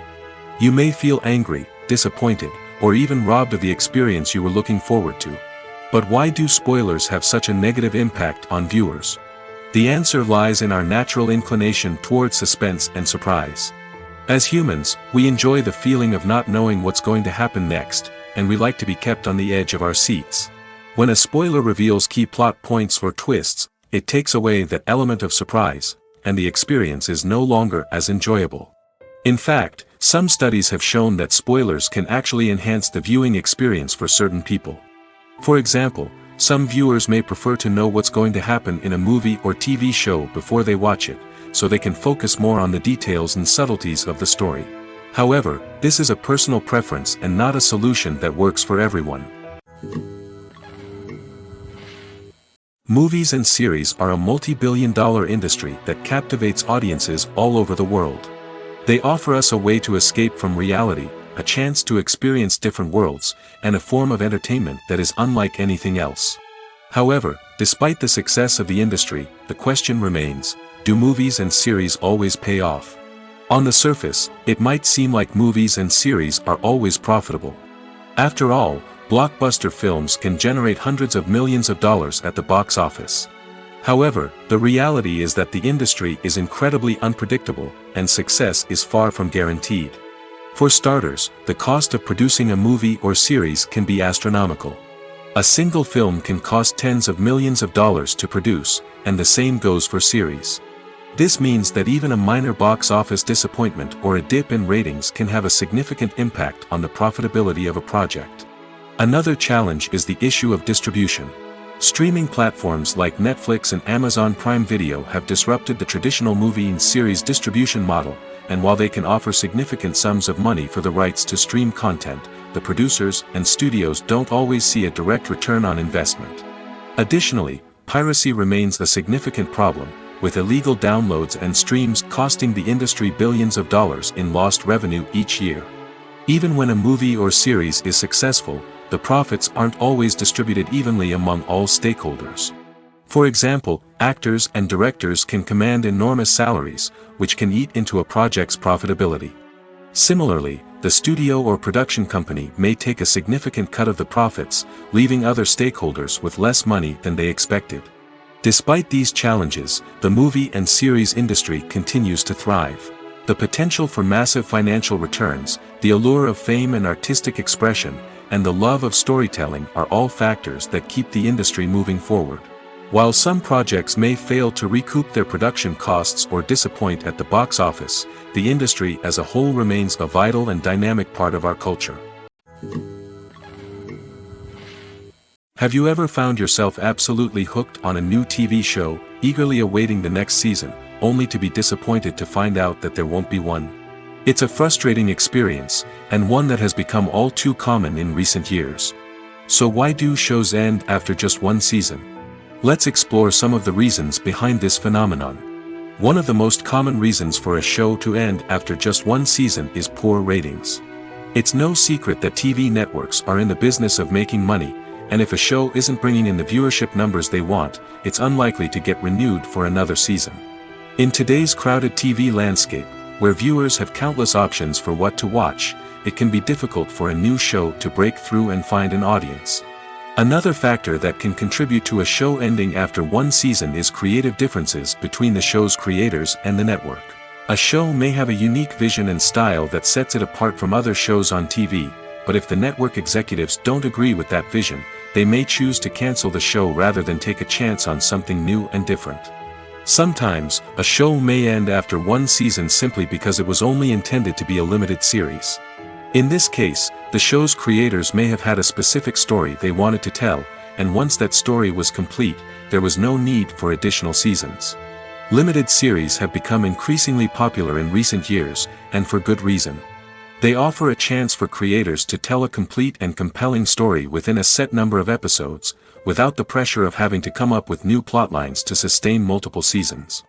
You may feel angry, disappointed, or even robbed of the experience you were looking forward to. But why do spoilers have such a negative impact on viewers? The answer lies in our natural inclination toward suspense and surprise. As humans, we enjoy the feeling of not knowing what's going to happen next, and we like to be kept on the edge of our seats. When a spoiler reveals key plot points or twists, it takes away that element of surprise, and the experience is no longer as enjoyable. In fact, some studies have shown that spoilers can actually enhance the viewing experience for certain people. For example, some viewers may prefer to know what's going to happen in a movie or TV show before they watch it, so they can focus more on the details and subtleties of the story. However, this is a personal preference and not a solution that works for everyone. Movies and series are a multi-billion-dollar industry that captivates audiences all over the world. They offer us a way to escape from reality, a chance to experience different worlds, and a form of entertainment that is unlike anything else. However, despite the success of the industry, the question remains, do movies and series always pay off? On the surface, it might seem like movies and series are always profitable. After all, blockbuster films can generate hundreds of millions of dollars at the box office. However, the reality is that the industry is incredibly unpredictable, and success is far from guaranteed. For starters, the cost of producing a movie or series can be astronomical. A single film can cost tens of millions of dollars to produce, and the same goes for series. This means that even a minor box office disappointment or a dip in ratings can have a significant impact on the profitability of a project. Another challenge is the issue of distribution. Streaming platforms like Netflix and Amazon Prime Video have disrupted the traditional movie and series distribution model, and while they can offer significant sums of money for the rights to stream content, the producers and studios don't always see a direct return on investment. Additionally, piracy remains a significant problem, with illegal downloads and streams costing the industry billions of dollars in lost revenue each year. Even when a movie or series is successful, the profits aren't always distributed evenly among all stakeholders. For example, actors and directors can command enormous salaries, which can eat into a project's profitability. Similarly, the studio or production company may take a significant cut of the profits, leaving other stakeholders with less money than they expected. Despite these challenges, the movie and series industry continues to thrive. The potential for massive financial returns, the allure of fame and artistic expression, and the love of storytelling are all factors that keep the industry moving forward. While some projects may fail to recoup their production costs or disappoint at the box office, the industry as a whole remains a vital and dynamic part of our culture. Have you ever found yourself absolutely hooked on a new TV show, eagerly awaiting the next season, only to be disappointed to find out that there won't be one? It's a frustrating experience, and one that has become all too common in recent years. So why do shows end after just one season? Let's explore some of the reasons behind this phenomenon. One of the most common reasons for a show to end after just one season is poor ratings. It's no secret that TV networks are in the business of making money, and if a show isn't bringing in the viewership numbers they want, it's unlikely to get renewed for another season. In today's crowded TV landscape, where viewers have countless options for what to watch, it can be difficult for a new show to break through and find an audience. Another factor that can contribute to a show ending after one season is creative differences between the show's creators and the network. A show may have a unique vision and style that sets it apart from other shows on TV, but if the network executives don't agree with that vision, they may choose to cancel the show rather than take a chance on something new and different. Sometimes, a show may end after one season simply because it was only intended to be a limited series. In this case, the show's creators may have had a specific story they wanted to tell, and once that story was complete, there was no need for additional seasons. Limited series have become increasingly popular in recent years, and for good reason. They offer a chance for creators to tell a complete and compelling story within a set number of episodes, without the pressure of having to come up with new plotlines to sustain multiple seasons.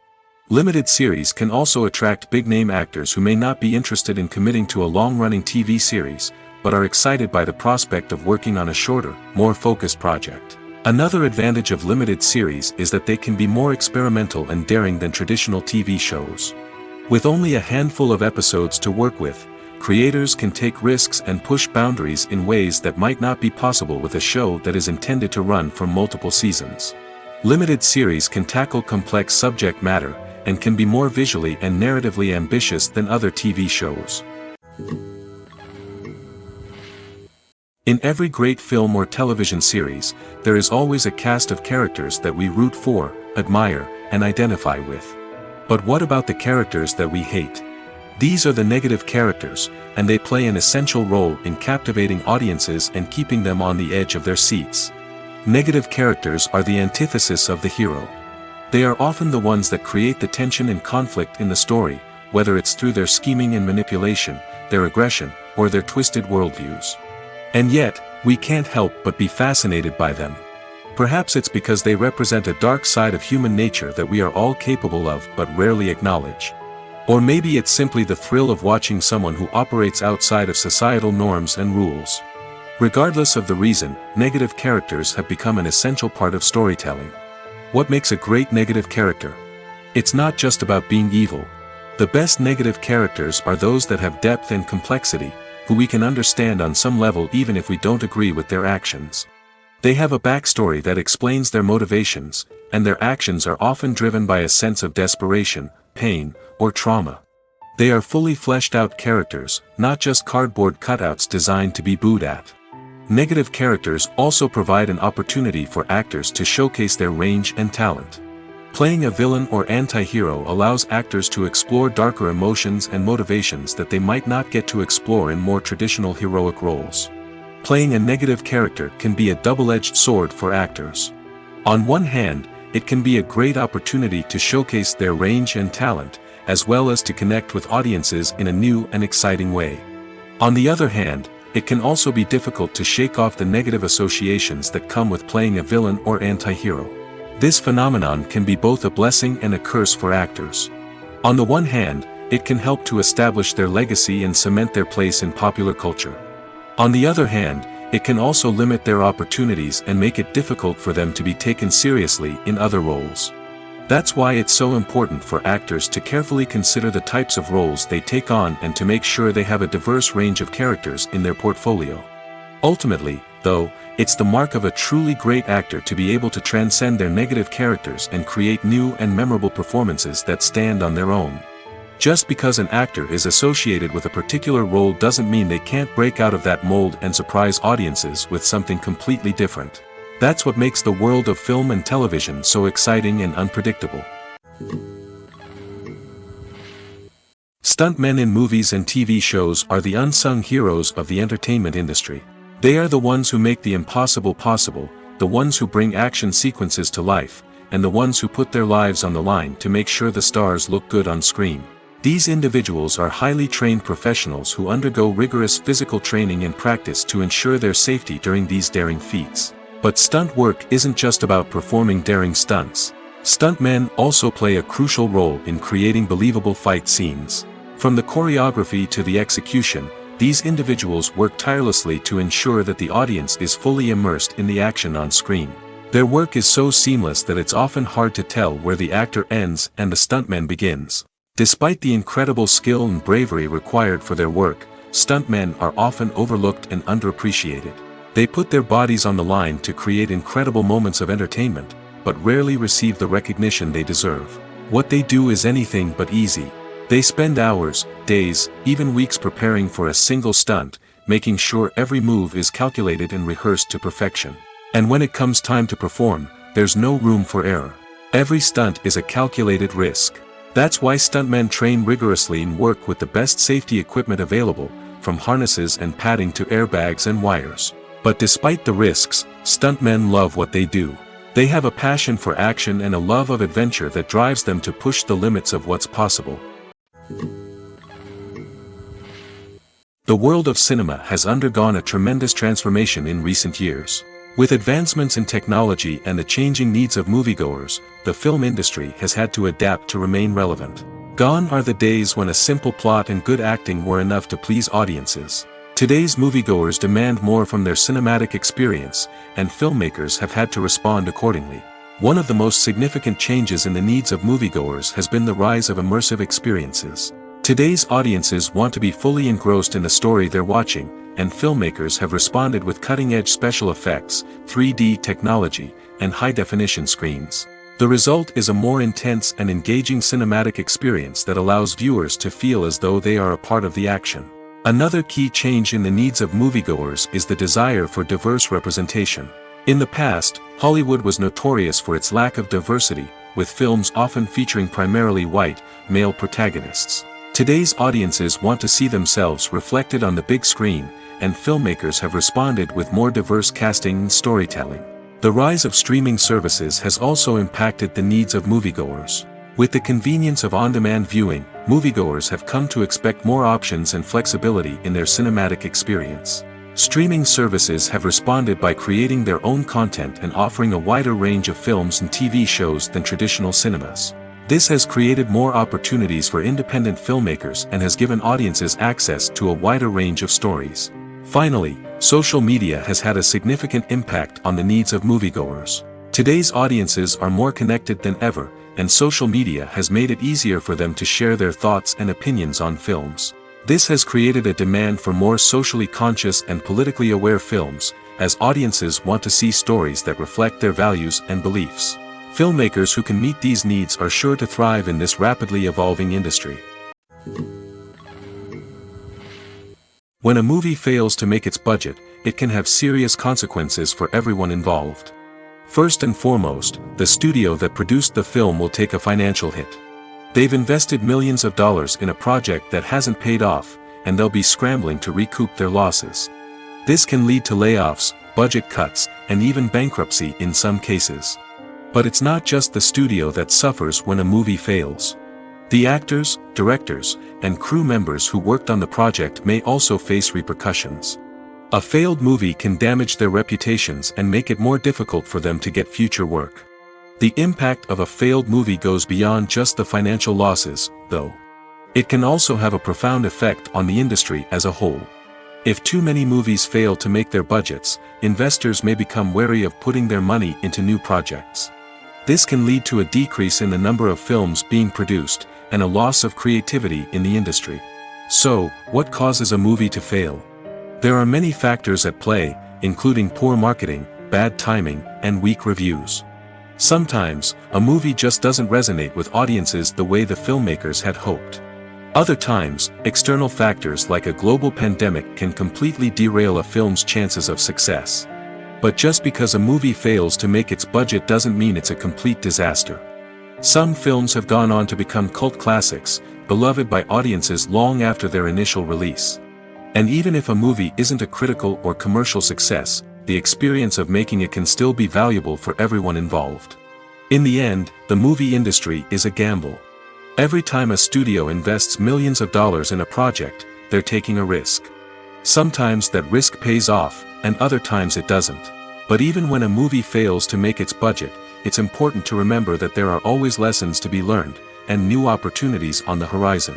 Limited series can also attract big-name actors who may not be interested in committing to a long-running TV series, but are excited by the prospect of working on a shorter, more focused project. Another advantage of limited series is that they can be more experimental and daring than traditional TV shows. With only a handful of episodes to work with, creators can take risks and push boundaries in ways that might not be possible with a show that is intended to run for multiple seasons. Limited series can tackle complex subject matter, and can be more visually and narratively ambitious than other TV shows. In every great film or television series, there is always a cast of characters that we root for, admire, and identify with. But what about the characters that we hate? These are the negative characters, and they play an essential role in captivating audiences and keeping them on the edge of their seats. Negative characters are the antithesis of the hero. They are often the ones that create the tension and conflict in the story, whether it's through their scheming and manipulation, their aggression, or their twisted worldviews. And yet, we can't help but be fascinated by them. Perhaps it's because they represent a dark side of human nature that we are all capable of but rarely acknowledge. Or maybe it's simply the thrill of watching someone who operates outside of societal norms and rules. Regardless of the reason, negative characters have become an essential part of storytelling. What makes a great negative character? It's not just about being evil. The best negative characters are those that have depth and complexity, who we can understand on some level even if we don't agree with their actions. They have a backstory that explains their motivations, and their actions are often driven by a sense of desperation, pain, or trauma. They are fully fleshed out characters, not just cardboard cutouts designed to be booed at. Negative characters also provide an opportunity for actors to showcase their range and talent. Playing a villain or anti-hero allows actors to explore darker emotions and motivations that they might not get to explore in more traditional heroic roles. Playing a negative character can be a double-edged sword for actors. On one hand, it can be a great opportunity to showcase their range and talent, as well as to connect with audiences in a new and exciting way. On the other hand, it can also be difficult to shake off the negative associations that come with playing a villain or anti-hero. This phenomenon can be both a blessing and a curse for actors. On the one hand, it can help to establish their legacy and cement their place in popular culture. On the other hand, it can also limit their opportunities and make it difficult for them to be taken seriously in other roles. That's why it's so important for actors to carefully consider the types of roles they take on and to make sure they have a diverse range of characters in their portfolio. Ultimately, though, it's the mark of a truly great actor to be able to transcend their negative characters and create new and memorable performances that stand on their own. Just because an actor is associated with a particular role doesn't mean they can't break out of that mold and surprise audiences with something completely different. That's what makes the world of film and television so exciting and unpredictable. Stuntmen in movies and TV shows are the unsung heroes of the entertainment industry. They are the ones who make the impossible possible, the ones who bring action sequences to life, and the ones who put their lives on the line to make sure the stars look good on screen. These individuals are highly trained professionals who undergo rigorous physical training and practice to ensure their safety during these daring feats. But stunt work isn't just about performing daring stunts. Stuntmen also play a crucial role in creating believable fight scenes. From the choreography to the execution, these individuals work tirelessly to ensure that the audience is fully immersed in the action on screen. Their work is so seamless that it's often hard to tell where the actor ends and the stuntman begins. Despite the incredible skill and bravery required for their work, stuntmen are often overlooked and underappreciated. They put their bodies on the line to create incredible moments of entertainment, but rarely receive the recognition they deserve. What they do is anything but easy. They spend hours, days, even weeks preparing for a single stunt, making sure every move is calculated and rehearsed to perfection. And when it comes time to perform, there's no room for error. Every stunt is a calculated risk. That's why stuntmen train rigorously and work with the best safety equipment available, from harnesses and padding to airbags and wires. But despite the risks, stuntmen love what they do. They have a passion for action and a love of adventure that drives them to push the limits of what's possible. The world of cinema has undergone a tremendous transformation in recent years. With advancements in technology and the changing needs of moviegoers, the film industry has had to adapt to remain relevant. Gone are the days when a simple plot and good acting were enough to please audiences. Today's moviegoers demand more from their cinematic experience, and filmmakers have had to respond accordingly. One of the most significant changes in the needs of moviegoers has been the rise of immersive experiences. Today's audiences want to be fully engrossed in the story they're watching, and filmmakers have responded with cutting-edge special effects, 3D technology, and high-definition screens. The result is a more intense and engaging cinematic experience that allows viewers to feel as though they are a part of the action. Another key change in the needs of moviegoers is the desire for diverse representation. In the past, Hollywood was notorious for its lack of diversity, with films often featuring primarily white, male protagonists. Today's audiences want to see themselves reflected on the big screen, and filmmakers have responded with more diverse casting and storytelling. The rise of streaming services has also impacted the needs of moviegoers. With the convenience of on-demand viewing, moviegoers have come to expect more options and flexibility in their cinematic experience. Streaming services have responded by creating their own content and offering a wider range of films and TV shows than traditional cinemas. This has created more opportunities for independent filmmakers and has given audiences access to a wider range of stories. Finally, social media has had a significant impact on the needs of moviegoers. Today's audiences are more connected than ever, and social media has made it easier for them to share their thoughts and opinions on films. This has created a demand for more socially conscious and politically aware films, as audiences want to see stories that reflect their values and beliefs. Filmmakers who can meet these needs are sure to thrive in this rapidly evolving industry. When a movie fails to make its budget, it can have serious consequences for everyone involved. First and foremost, the studio that produced the film will take a financial hit. They've invested millions of dollars in a project that hasn't paid off, and they'll be scrambling to recoup their losses. This can lead to layoffs, budget cuts, and even bankruptcy in some cases. But it's not just the studio that suffers when a movie fails. The actors, directors, and crew members who worked on the project may also face repercussions. A failed movie can damage their reputations and make it more difficult for them to get future work. The impact of a failed movie goes beyond just the financial losses, though. It can also have a profound effect on the industry as a whole. If too many movies fail to make their budgets, investors may become wary of putting their money into new projects. This can lead to a decrease in the number of films being produced, and a loss of creativity in the industry. So, what causes a movie to fail? There are many factors at play, including poor marketing, bad timing, and weak reviews. Sometimes, a movie just doesn't resonate with audiences the way the filmmakers had hoped. Other times, external factors like a global pandemic can completely derail a film's chances of success. But just because a movie fails to make its budget doesn't mean it's a complete disaster. Some films have gone on to become cult classics, beloved by audiences long after their initial release. And even if a movie isn't a critical or commercial success, the experience of making it can still be valuable for everyone involved. In the end, the movie industry is a gamble. Every time a studio invests millions of dollars in a project, they're taking a risk. Sometimes that risk pays off, and other times it doesn't. But even when a movie fails to make its budget, it's important to remember that there are always lessons to be learned, and new opportunities on the horizon.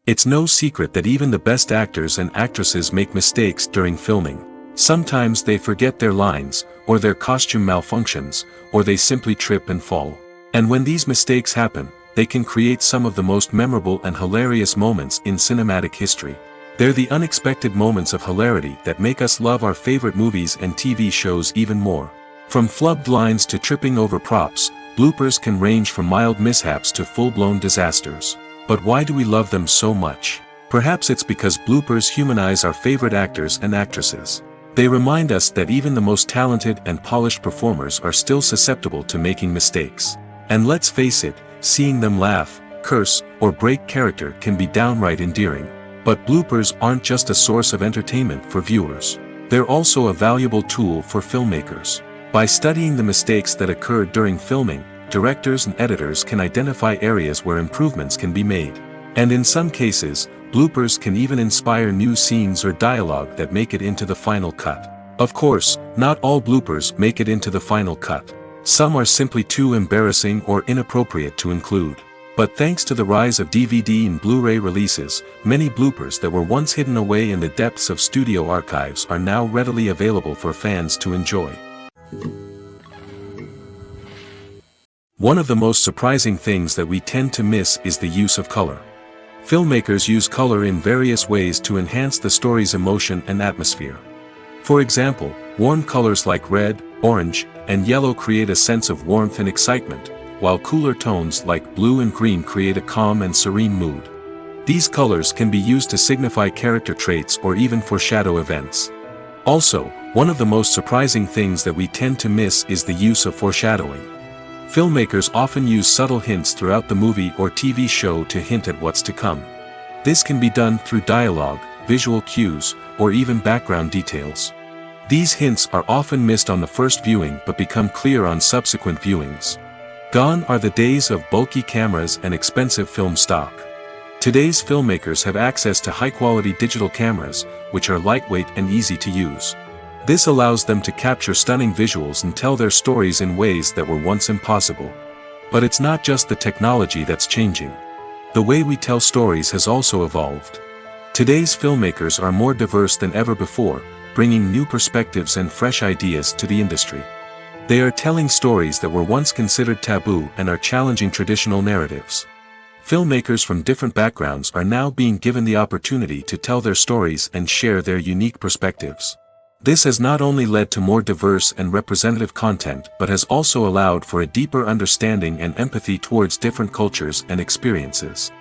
It's no secret that even the best actors and actresses make mistakes during filming. Sometimes they forget their lines, or their costume malfunctions, or they simply trip and fall. And when these mistakes happen, they can create some of the most memorable and hilarious moments in cinematic history. They're the unexpected moments of hilarity that make us love our favorite movies and TV shows even more. From flubbed lines to tripping over props, bloopers can range from mild mishaps to full-blown disasters. But why do we love them so much? Perhaps it's because bloopers humanize our favorite actors and actresses. They remind us that even the most talented and polished performers are still susceptible to making mistakes. And let's face it, seeing them laugh, curse, or break character can be downright endearing. But bloopers aren't just a source of entertainment for viewers. They're also a valuable tool for filmmakers. By studying the mistakes that occurred during filming, directors and editors can identify areas where improvements can be made. And in some cases, bloopers can even inspire new scenes or dialogue that make it into the final cut. Of course, not all bloopers make it into the final cut. Some are simply too embarrassing or inappropriate to include. But thanks to the rise of DVD and Blu-ray releases, many bloopers that were once hidden away in the depths of studio archives are now readily available for fans to enjoy. One of the most surprising things that we tend to miss is the use of color. Filmmakers use color in various ways to enhance the story's emotion and atmosphere. For example, warm colors like red, orange, and yellow create a sense of warmth and excitement, while cooler tones like blue and green create a calm and serene mood. These colors can be used to signify character traits or even foreshadow events. Also, one of the most surprising things that we tend to miss is the use of foreshadowing. Filmmakers often use subtle hints throughout the movie or TV show to hint at what's to come. This can be done through dialogue, visual cues, or even background details. These hints are often missed on the first viewing but become clear on subsequent viewings. Gone are the days of bulky cameras and expensive film stock. Today's filmmakers have access to high-quality digital cameras, which are lightweight and easy to use. This allows them to capture stunning visuals and tell their stories in ways that were once impossible. But it's not just the technology that's changing. The way we tell stories has also evolved. Today's filmmakers are more diverse than ever before, bringing new perspectives and fresh ideas to the industry. They are telling stories that were once considered taboo and are challenging traditional narratives. Filmmakers from different backgrounds are now being given the opportunity to tell their stories and share their unique perspectives. This has not only led to more diverse and representative content but has also allowed for a deeper understanding and empathy towards different cultures and experiences.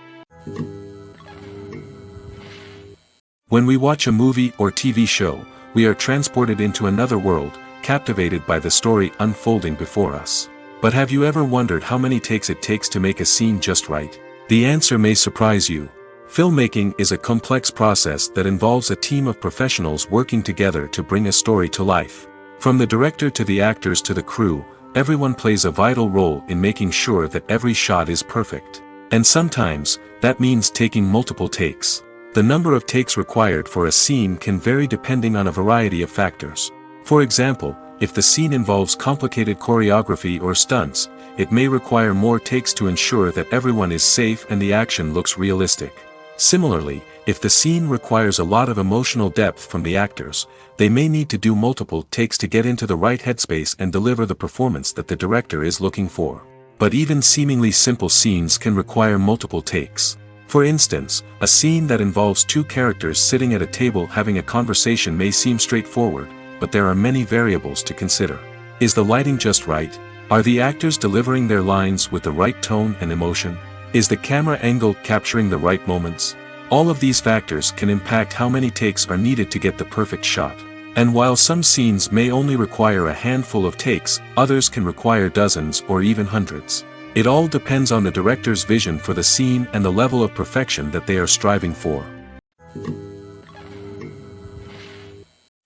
When we watch a movie or TV show, we are transported into another world, captivated by the story unfolding before us. But have you ever wondered how many takes it takes to make a scene just right? The answer may surprise you. Filmmaking is a complex process that involves a team of professionals working together to bring a story to life. From the director to the actors to the crew, everyone plays a vital role in making sure that every shot is perfect. And sometimes, that means taking multiple takes. The number of takes required for a scene can vary depending on a variety of factors. For example, if the scene involves complicated choreography or stunts, it may require more takes to ensure that everyone is safe and the action looks realistic. Similarly, if the scene requires a lot of emotional depth from the actors, they may need to do multiple takes to get into the right headspace and deliver the performance that the director is looking for. But even seemingly simple scenes can require multiple takes. For instance, a scene that involves two characters sitting at a table having a conversation may seem straightforward, but there are many variables to consider. Is the lighting just right? Are the actors delivering their lines with the right tone and emotion? Is the camera angle capturing the right moments? All of these factors can impact how many takes are needed to get the perfect shot. And while some scenes may only require a handful of takes, others can require dozens or even hundreds. It all depends on the director's vision for the scene and the level of perfection that they are striving for.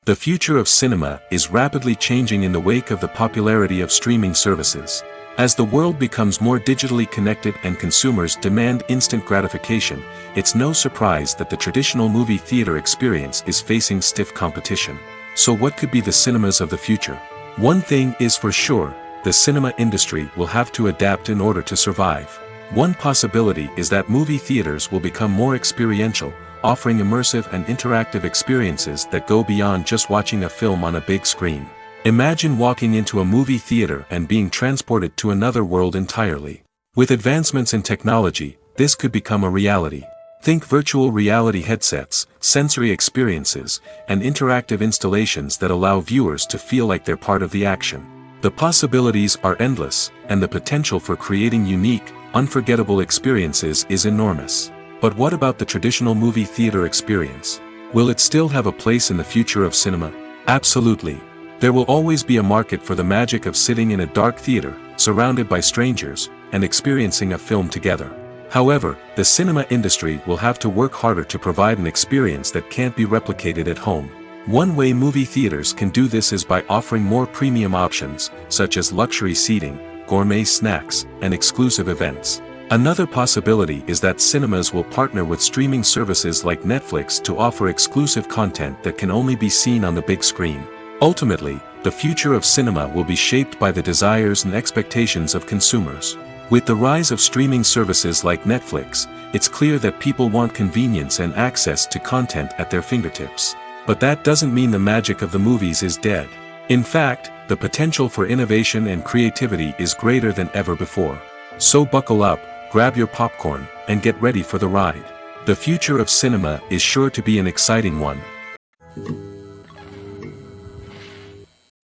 The future of cinema is rapidly changing in the wake of the popularity of streaming services. As the world becomes more digitally connected and consumers demand instant gratification, it's no surprise that the traditional movie theater experience is facing stiff competition. So what could be the cinemas of the future? One thing is for sure, the cinema industry will have to adapt in order to survive. One possibility is that movie theaters will become more experiential, offering immersive and interactive experiences that go beyond just watching a film on a big screen. Imagine walking into a movie theater and being transported to another world entirely. With advancements in technology, this could become a reality. Think virtual reality headsets, sensory experiences, and interactive installations that allow viewers to feel like they're part of the action. The possibilities are endless, and the potential for creating unique, unforgettable experiences is enormous. But what about the traditional movie theater experience? Will it still have a place in the future of cinema? Absolutely. There will always be a market for the magic of sitting in a dark theater, surrounded by strangers, and experiencing a film together. However, the cinema industry will have to work harder to provide an experience that can't be replicated at home. One way movie theaters can do this is by offering more premium options, such as luxury seating, gourmet snacks, and exclusive events. Another possibility is that cinemas will partner with streaming services like Netflix to offer exclusive content that can only be seen on the big screen. Ultimately, the future of cinema will be shaped by the desires and expectations of consumers. With the rise of streaming services like Netflix, it's clear that people want convenience and access to content at their fingertips. But that doesn't mean the magic of the movies is dead. In fact, the potential for innovation and creativity is greater than ever before. So buckle up, grab your popcorn, and get ready for the ride. The future of cinema is sure to be an exciting one.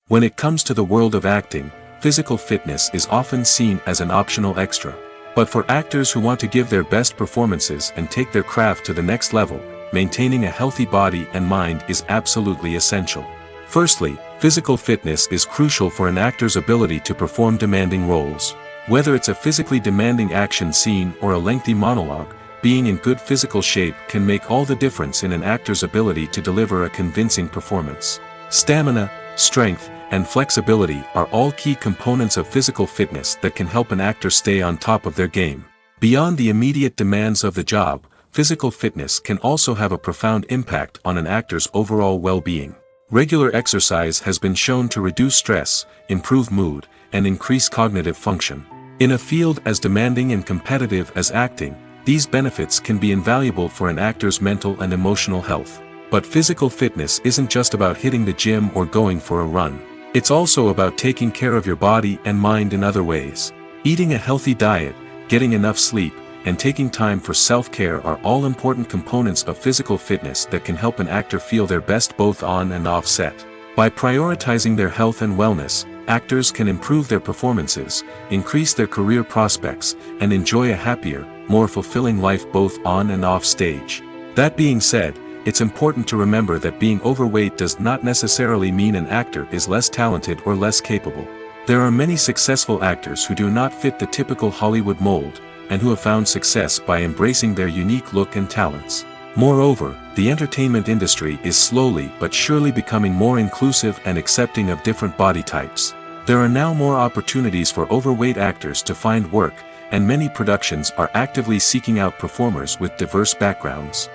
When it comes to the world of acting, physical fitness is often seen as an optional extra. But for actors who want to give their best performances and take their craft to the next level, maintaining a healthy body and mind is absolutely essential. Firstly, physical fitness is crucial for an actor's ability to perform demanding roles. Whether it's a physically demanding action scene or a lengthy monologue, being in good physical shape can make all the difference in an actor's ability to deliver a convincing performance. Stamina, strength, and flexibility are all key components of physical fitness that can help an actor stay on top of their game. Beyond the immediate demands of the job, physical fitness can also have a profound impact on an actor's overall well-being. Regular exercise has been shown to reduce stress, improve mood, and increase cognitive function. In a field as demanding and competitive as acting, these benefits can be invaluable for an actor's mental and emotional health. But physical fitness isn't just about hitting the gym or going for a run. It's also about taking care of your body and mind in other ways. Eating a healthy diet, getting enough sleep, and taking time for self-care are all important components of physical fitness that can help an actor feel their best both on and off set. By prioritizing their health and wellness, actors can improve their performances, increase their career prospects, and enjoy a happier, more fulfilling life both on and off stage. That being said, it's important to remember that being overweight does not necessarily mean an actor is less talented or less capable. There are many successful actors who do not fit the typical Hollywood mold, and who have found success by embracing their unique look and talents. Moreover, the entertainment industry is slowly but surely becoming more inclusive and accepting of different body types. There are now more opportunities for overweight actors to find work, and many productions are actively seeking out performers with diverse backgrounds.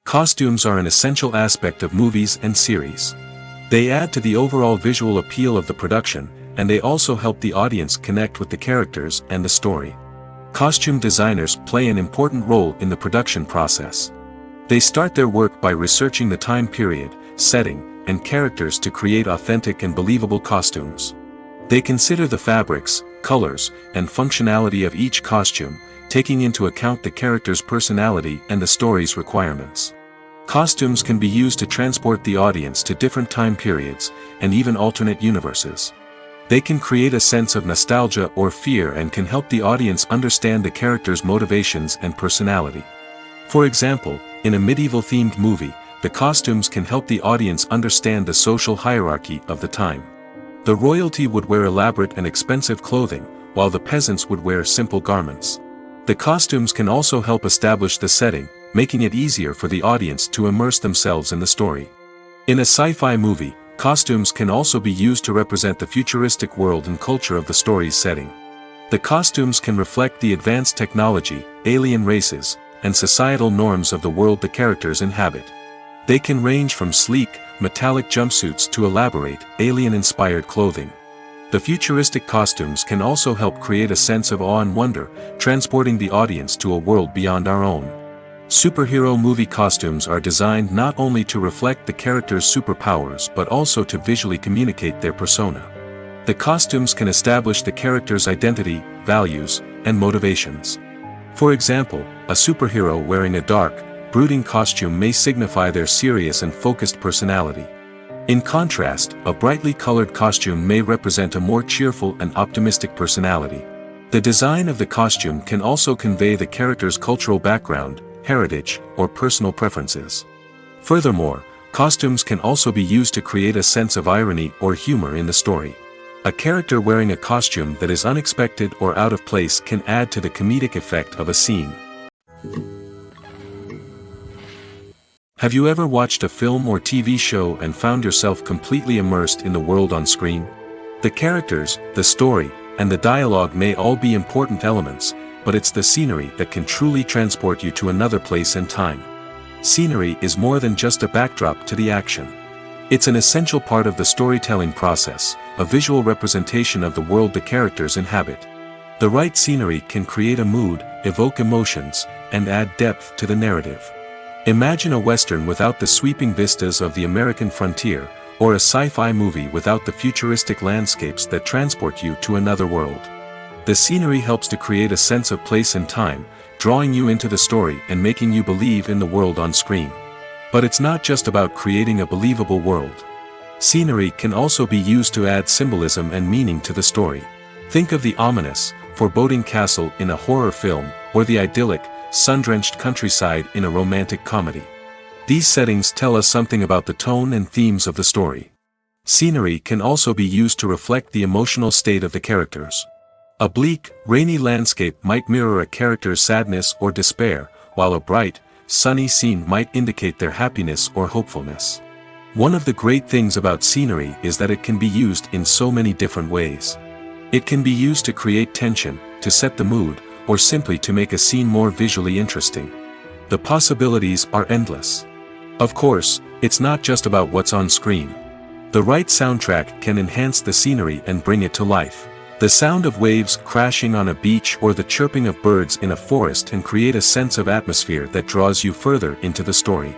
Costumes are an essential aspect of movies and series. They add to the overall visual appeal of the production, and they also help the audience connect with the characters and the story. Costume designers play an important role in the production process. They start their work by researching the time period, setting, and characters to create authentic and believable costumes. They consider the fabrics, colors, and functionality of each costume, taking into account the character's personality and the story's requirements. Costumes can be used to transport the audience to different time periods, and even alternate universes. They can create a sense of nostalgia or fear and can help the audience understand the character's motivations and personality. For example, in a medieval-themed movie, the costumes can help the audience understand the social hierarchy of the time. The royalty would wear elaborate and expensive clothing, while the peasants would wear simple garments. The costumes can also help establish the setting, making it easier for the audience to immerse themselves in the story. In a sci-fi movie, costumes can also be used to represent the futuristic world and culture of the story's setting. The costumes can reflect the advanced technology, alien races, and societal norms of the world the characters inhabit. They can range from sleek, metallic jumpsuits to elaborate, alien-inspired clothing. The futuristic costumes can also help create a sense of awe and wonder, transporting the audience to a world beyond our own. Superhero movie costumes are designed not only to reflect the character's superpowers but also to visually communicate their persona. The costumes can establish the character's identity, values, and motivations. For example, a superhero wearing a dark, brooding costume may signify their serious and focused personality. In contrast, a brightly colored costume may represent a more cheerful and optimistic personality. The design of the costume can also convey the character's cultural background, heritage, or personal preferences. Furthermore, costumes can also be used to create a sense of irony or humor in the story. A character wearing a costume that is unexpected or out of place can add to the comedic effect of a scene. Have you ever watched a film or TV show and found yourself completely immersed in the world on screen? The characters, the story, and the dialogue may all be important elements, but it's the scenery that can truly transport you to another place and time. Scenery is more than just a backdrop to the action. It's an essential part of the storytelling process, a visual representation of the world the characters inhabit. The right scenery can create a mood, evoke emotions, and add depth to the narrative. Imagine a Western without the sweeping vistas of the American frontier, or a sci-fi movie without the futuristic landscapes that transport you to another world. The scenery helps to create a sense of place and time, drawing you into the story and making you believe in the world on screen. But it's not just about creating a believable world. Scenery can also be used to add symbolism and meaning to the story. Think of the ominous, foreboding castle in a horror film, or the idyllic, sun-drenched countryside in a romantic comedy. These settings tell us something about the tone and themes of the story. Scenery can also be used to reflect the emotional state of the characters. A bleak, rainy landscape might mirror a character's sadness or despair, while a bright, sunny scene might indicate their happiness or hopefulness. One of the great things about scenery is that it can be used in so many different ways. It can be used to create tension, to set the mood, or simply to make a scene more visually interesting. The possibilities are endless. Of course, it's not just about what's on screen. The right soundtrack can enhance the scenery and bring it to life. The sound of waves crashing on a beach or the chirping of birds in a forest can create a sense of atmosphere that draws you further into the story.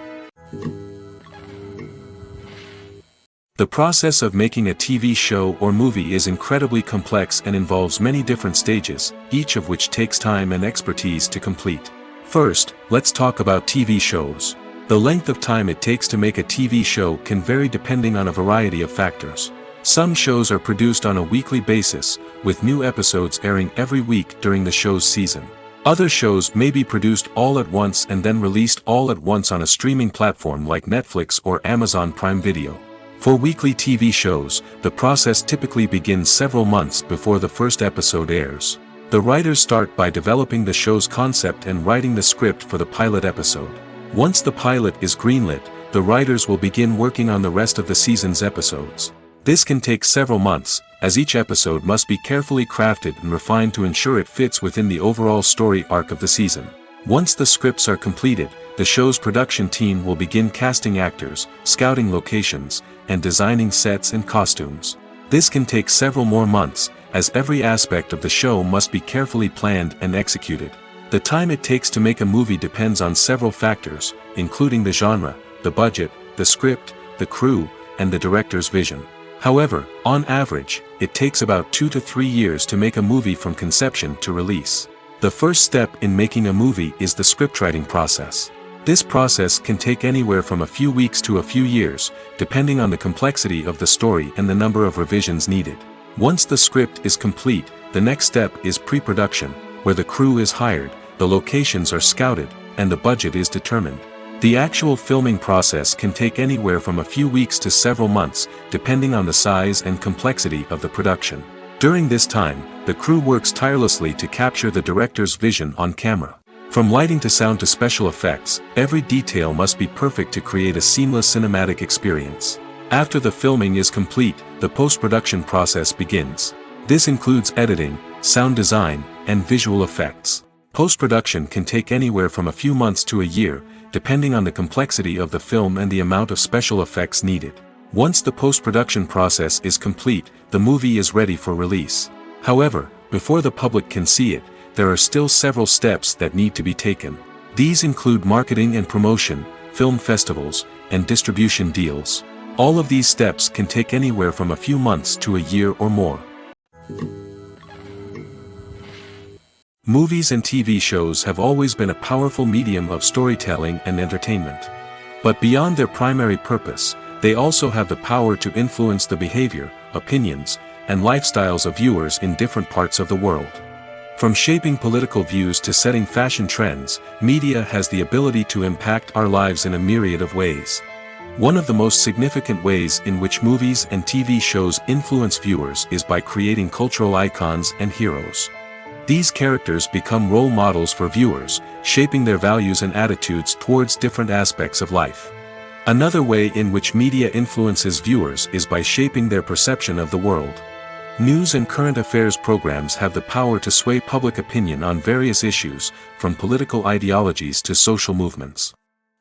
The process of making a TV show or movie is incredibly complex and involves many different stages, each of which takes time and expertise to complete. First, let's talk about TV shows. The length of time it takes to make a TV show can vary depending on a variety of factors. Some shows are produced on a weekly basis, with new episodes airing every week during the show's season. Other shows may be produced all at once and then released all at once on a streaming platform like Netflix or Amazon Prime Video. For weekly TV shows, the process typically begins several months before the first episode airs. The writers start by developing the show's concept and writing the script for the pilot episode. Once the pilot is greenlit, the writers will begin working on the rest of the season's episodes. This can take several months, as each episode must be carefully crafted and refined to ensure it fits within the overall story arc of the season. Once the scripts are completed, the show's production team will begin casting actors, scouting locations, and designing sets and costumes. This can take several more months, as every aspect of the show must be carefully planned and executed. The time it takes to make a movie depends on several factors, including the genre, the budget, the script, the crew, and the director's vision. However, on average, it takes about 2 to 3 years to make a movie from conception to release. The first step in making a movie is the scriptwriting process. This process can take anywhere from a few weeks to a few years, depending on the complexity of the story and the number of revisions needed. Once the script is complete, the next step is pre-production, where the crew is hired, the locations are scouted, and the budget is determined. The actual filming process can take anywhere from a few weeks to several months, depending on the size and complexity of the production. During this time, the crew works tirelessly to capture the director's vision on camera. From lighting to sound to special effects, every detail must be perfect to create a seamless cinematic experience. After the filming is complete, the post-production process begins. This includes editing, sound design, and visual effects. Post-production can take anywhere from a few months to a year, depending on the complexity of the film and the amount of special effects needed. Once the post-production process is complete, the movie is ready for release. However, before the public can see it, there are still several steps that need to be taken. These include marketing and promotion, film festivals, and distribution deals. All of these steps can take anywhere from a few months to a year or more. Movies and TV shows have always been a powerful medium of storytelling and entertainment. But beyond their primary purpose, they also have the power to influence the behavior, opinions, and lifestyles of viewers in different parts of the world. From shaping political views to setting fashion trends, media has the ability to impact our lives in a myriad of ways. One of the most significant ways in which movies and TV shows influence viewers is by creating cultural icons and heroes. These characters become role models for viewers, shaping their values and attitudes towards different aspects of life. Another way in which media influences viewers is by shaping their perception of the world. News and current affairs programs have the power to sway public opinion on various issues, from political ideologies to social movements.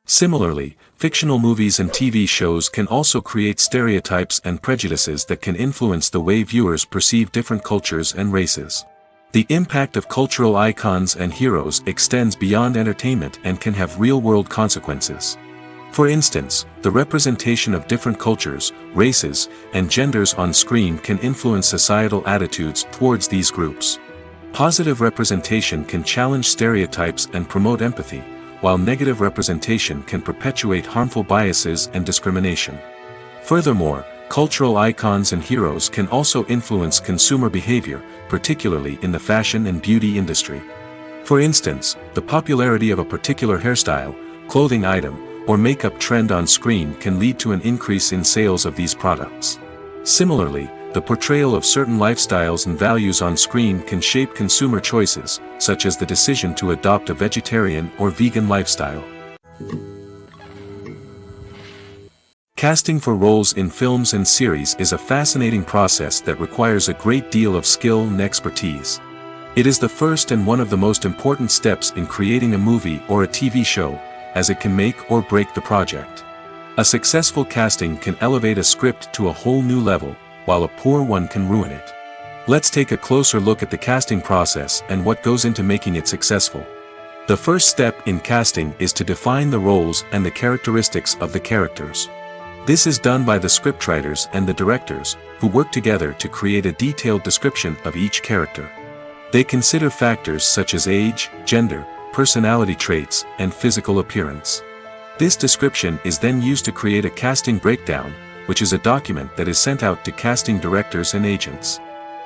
Similarly, fictional movies and TV shows can also create stereotypes and prejudices that can influence the way viewers perceive different cultures and races. The impact of cultural icons and heroes extends beyond entertainment and can have real-world consequences. For instance, the representation of different cultures, races, and genders on screen can influence societal attitudes towards these groups. Positive representation can challenge stereotypes and promote empathy, while negative representation can perpetuate harmful biases and discrimination. Furthermore, cultural icons and heroes can also influence consumer behavior, particularly in the fashion and beauty industry. For instance, the popularity of a particular hairstyle, clothing item, or makeup trend on screen can lead to an increase in sales of these products. Similarly, the portrayal of certain lifestyles and values on screen can shape consumer choices, such as the decision to adopt a vegetarian or vegan lifestyle. Casting for roles in films and series is a fascinating process that requires a great deal of skill and expertise. It is the first and one of the most important steps in creating a movie or a TV show, as it can make or break the project. A successful casting can elevate a script to a whole new level, while a poor one can ruin it. Let's take a closer look at the casting process and what goes into making it successful. The first step in casting is to define the roles and the characteristics of the characters. This is done by the scriptwriters and the directors, who work together to create a detailed description of each character. They consider factors such as age, gender, personality traits, and physical appearance. This description is then used to create a casting breakdown, which is a document that is sent out to casting directors and agents.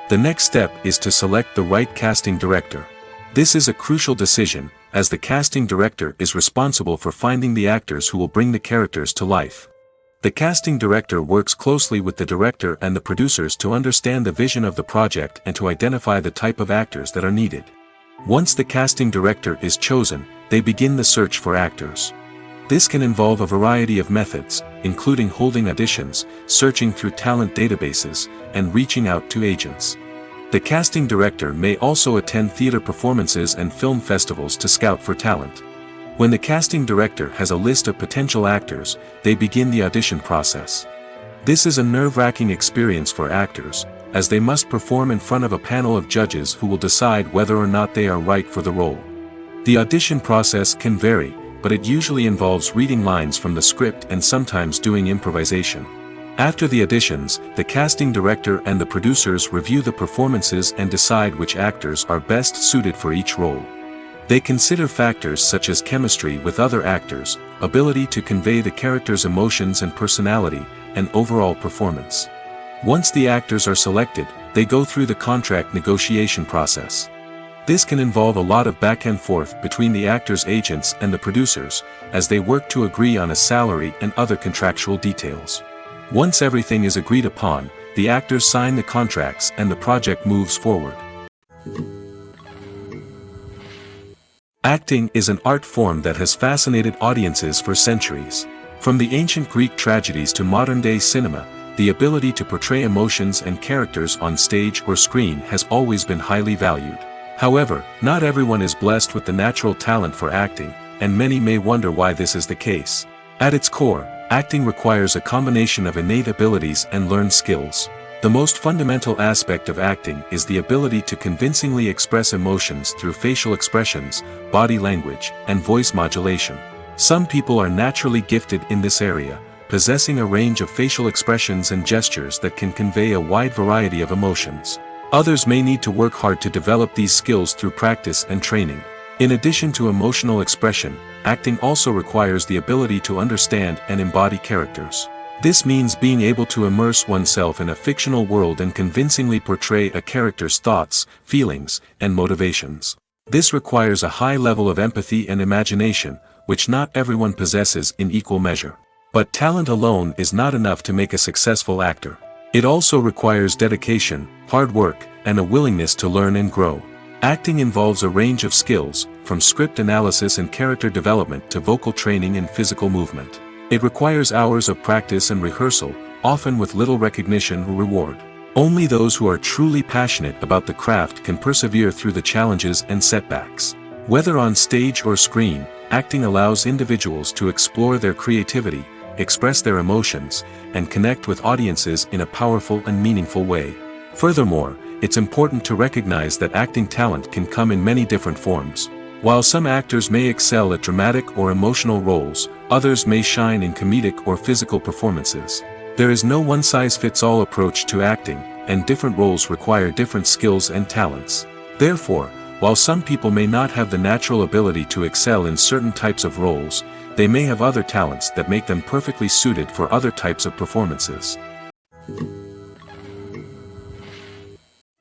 The next step is to select the right casting director. This is a crucial decision, as the casting director is responsible for finding the actors who will bring the characters to life. The casting director works closely with the director and the producers to understand the vision of the project and to identify the type of actors that are needed. Once the casting director is chosen, they begin the search for actors. This can involve a variety of methods, including holding auditions, searching through talent databases, and reaching out to agents. The casting director may also attend theater performances and film festivals to scout for talent. When the casting director has a list of potential actors, they begin the audition process. This is a nerve-wracking experience for actors, as they must perform in front of a panel of judges who will decide whether or not they are right for the role. The audition process can vary, but it usually involves reading lines from the script and sometimes doing improvisation. After the auditions, the casting director and the producers review the performances and decide which actors are best suited for each role. They consider factors such as chemistry with other actors, ability to convey the character's emotions and personality, and overall performance. Once the actors are selected, they go through the contract negotiation process. This can involve a lot of back and forth between the actors' agents and the producers, as they work to agree on a salary and other contractual details. Once everything is agreed upon, the actors sign the contracts and the project moves forward. Acting is an art form that has fascinated audiences for centuries. From the ancient Greek tragedies to modern-day cinema, the ability to portray emotions and characters on stage or screen has always been highly valued. However, not everyone is blessed with the natural talent for acting, and many may wonder why this is the case. At its core, acting requires a combination of innate abilities and learned skills. The most fundamental aspect of acting is the ability to convincingly express emotions through facial expressions, body language, and voice modulation. Some people are naturally gifted in this area, possessing a range of facial expressions and gestures that can convey a wide variety of emotions. Others may need to work hard to develop these skills through practice and training. In addition to emotional expression, acting also requires the ability to understand and embody characters. This means being able to immerse oneself in a fictional world and convincingly portray a character's thoughts, feelings, and motivations. This requires a high level of empathy and imagination, which not everyone possesses in equal measure. But talent alone is not enough to make a successful actor. It also requires dedication, hard work, and a willingness to learn and grow. Acting involves a range of skills, from script analysis and character development to vocal training and physical movement. It requires hours of practice and rehearsal, often with little recognition or reward. Only those who are truly passionate about the craft can persevere through the challenges and setbacks. Whether on stage or screen, acting allows individuals to explore their creativity, express their emotions, and connect with audiences in a powerful and meaningful way. Furthermore, it's important to recognize that acting talent can come in many different forms. While some actors may excel at dramatic or emotional roles, others may shine in comedic or physical performances. There is no one-size-fits-all approach to acting, and different roles require different skills and talents. Therefore, while some people may not have the natural ability to excel in certain types of roles, they may have other talents that make them perfectly suited for other types of performances.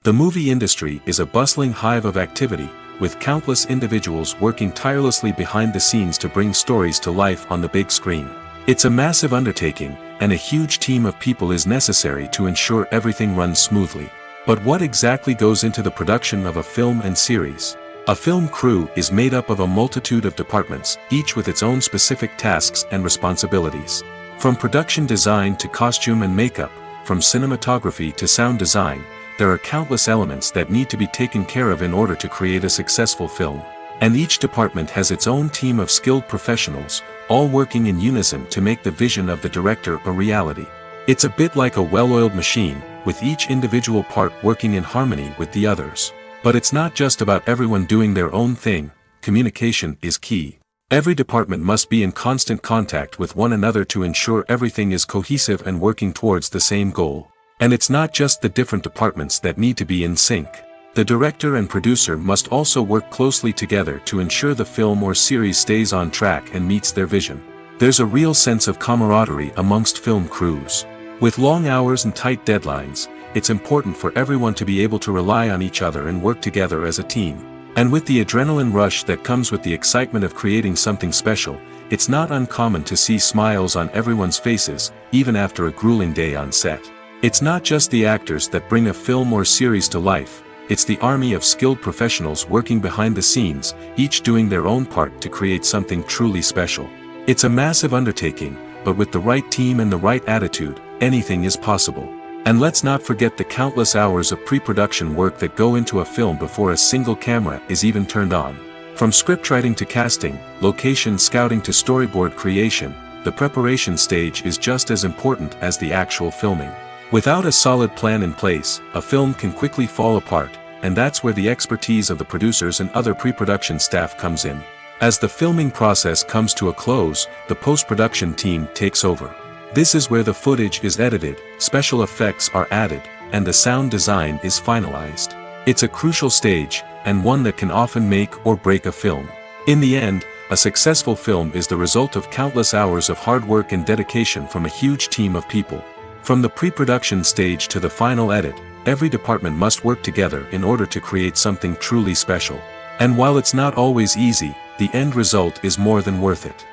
The movie industry is a bustling hive of activity, with countless individuals working tirelessly behind the scenes to bring stories to life on the big screen. It's a massive undertaking, and a huge team of people is necessary to ensure everything runs smoothly. But what exactly goes into the production of a film and series? A film crew is made up of a multitude of departments, each with its own specific tasks and responsibilities. From production design to costume and makeup, from cinematography to sound design, there are countless elements that need to be taken care of in order to create a successful film. And each department has its own team of skilled professionals, all working in unison to make the vision of the director a reality. It's a bit like a well-oiled machine, with each individual part working in harmony with the others. But it's not just about everyone doing their own thing. Communication is key. Every department must be in constant contact with one another to ensure everything is cohesive and working towards the same goal. And it's not just the different departments that need to be in sync. The director and producer must also work closely together to ensure the film or series stays on track and meets their vision. There's a real sense of camaraderie amongst film crews. With long hours and tight deadlines, it's important for everyone to be able to rely on each other and work together as a team. And with the adrenaline rush that comes with the excitement of creating something special, it's not uncommon to see smiles on everyone's faces, even after a grueling day on set. It's not just the actors that bring a film or series to life, it's the army of skilled professionals working behind the scenes, each doing their own part to create something truly special. It's a massive undertaking, but with the right team and the right attitude, anything is possible. And let's not forget the countless hours of pre-production work that go into a film before a single camera is even turned on. From scriptwriting to casting, location scouting to storyboard creation, the preparation stage is just as important as the actual filming. Without a solid plan in place, a film can quickly fall apart, and that's where the expertise of the producers and other pre-production staff comes in. As the filming process comes to a close, the post-production team takes over. This is where the footage is edited, special effects are added, and the sound design is finalized. It's a crucial stage, and one that can often make or break a film. In the end, a successful film is the result of countless hours of hard work and dedication from a huge team of people. From the pre-production stage to the final edit, every department must work together in order to create something truly special. And while it's not always easy, the end result is more than worth it.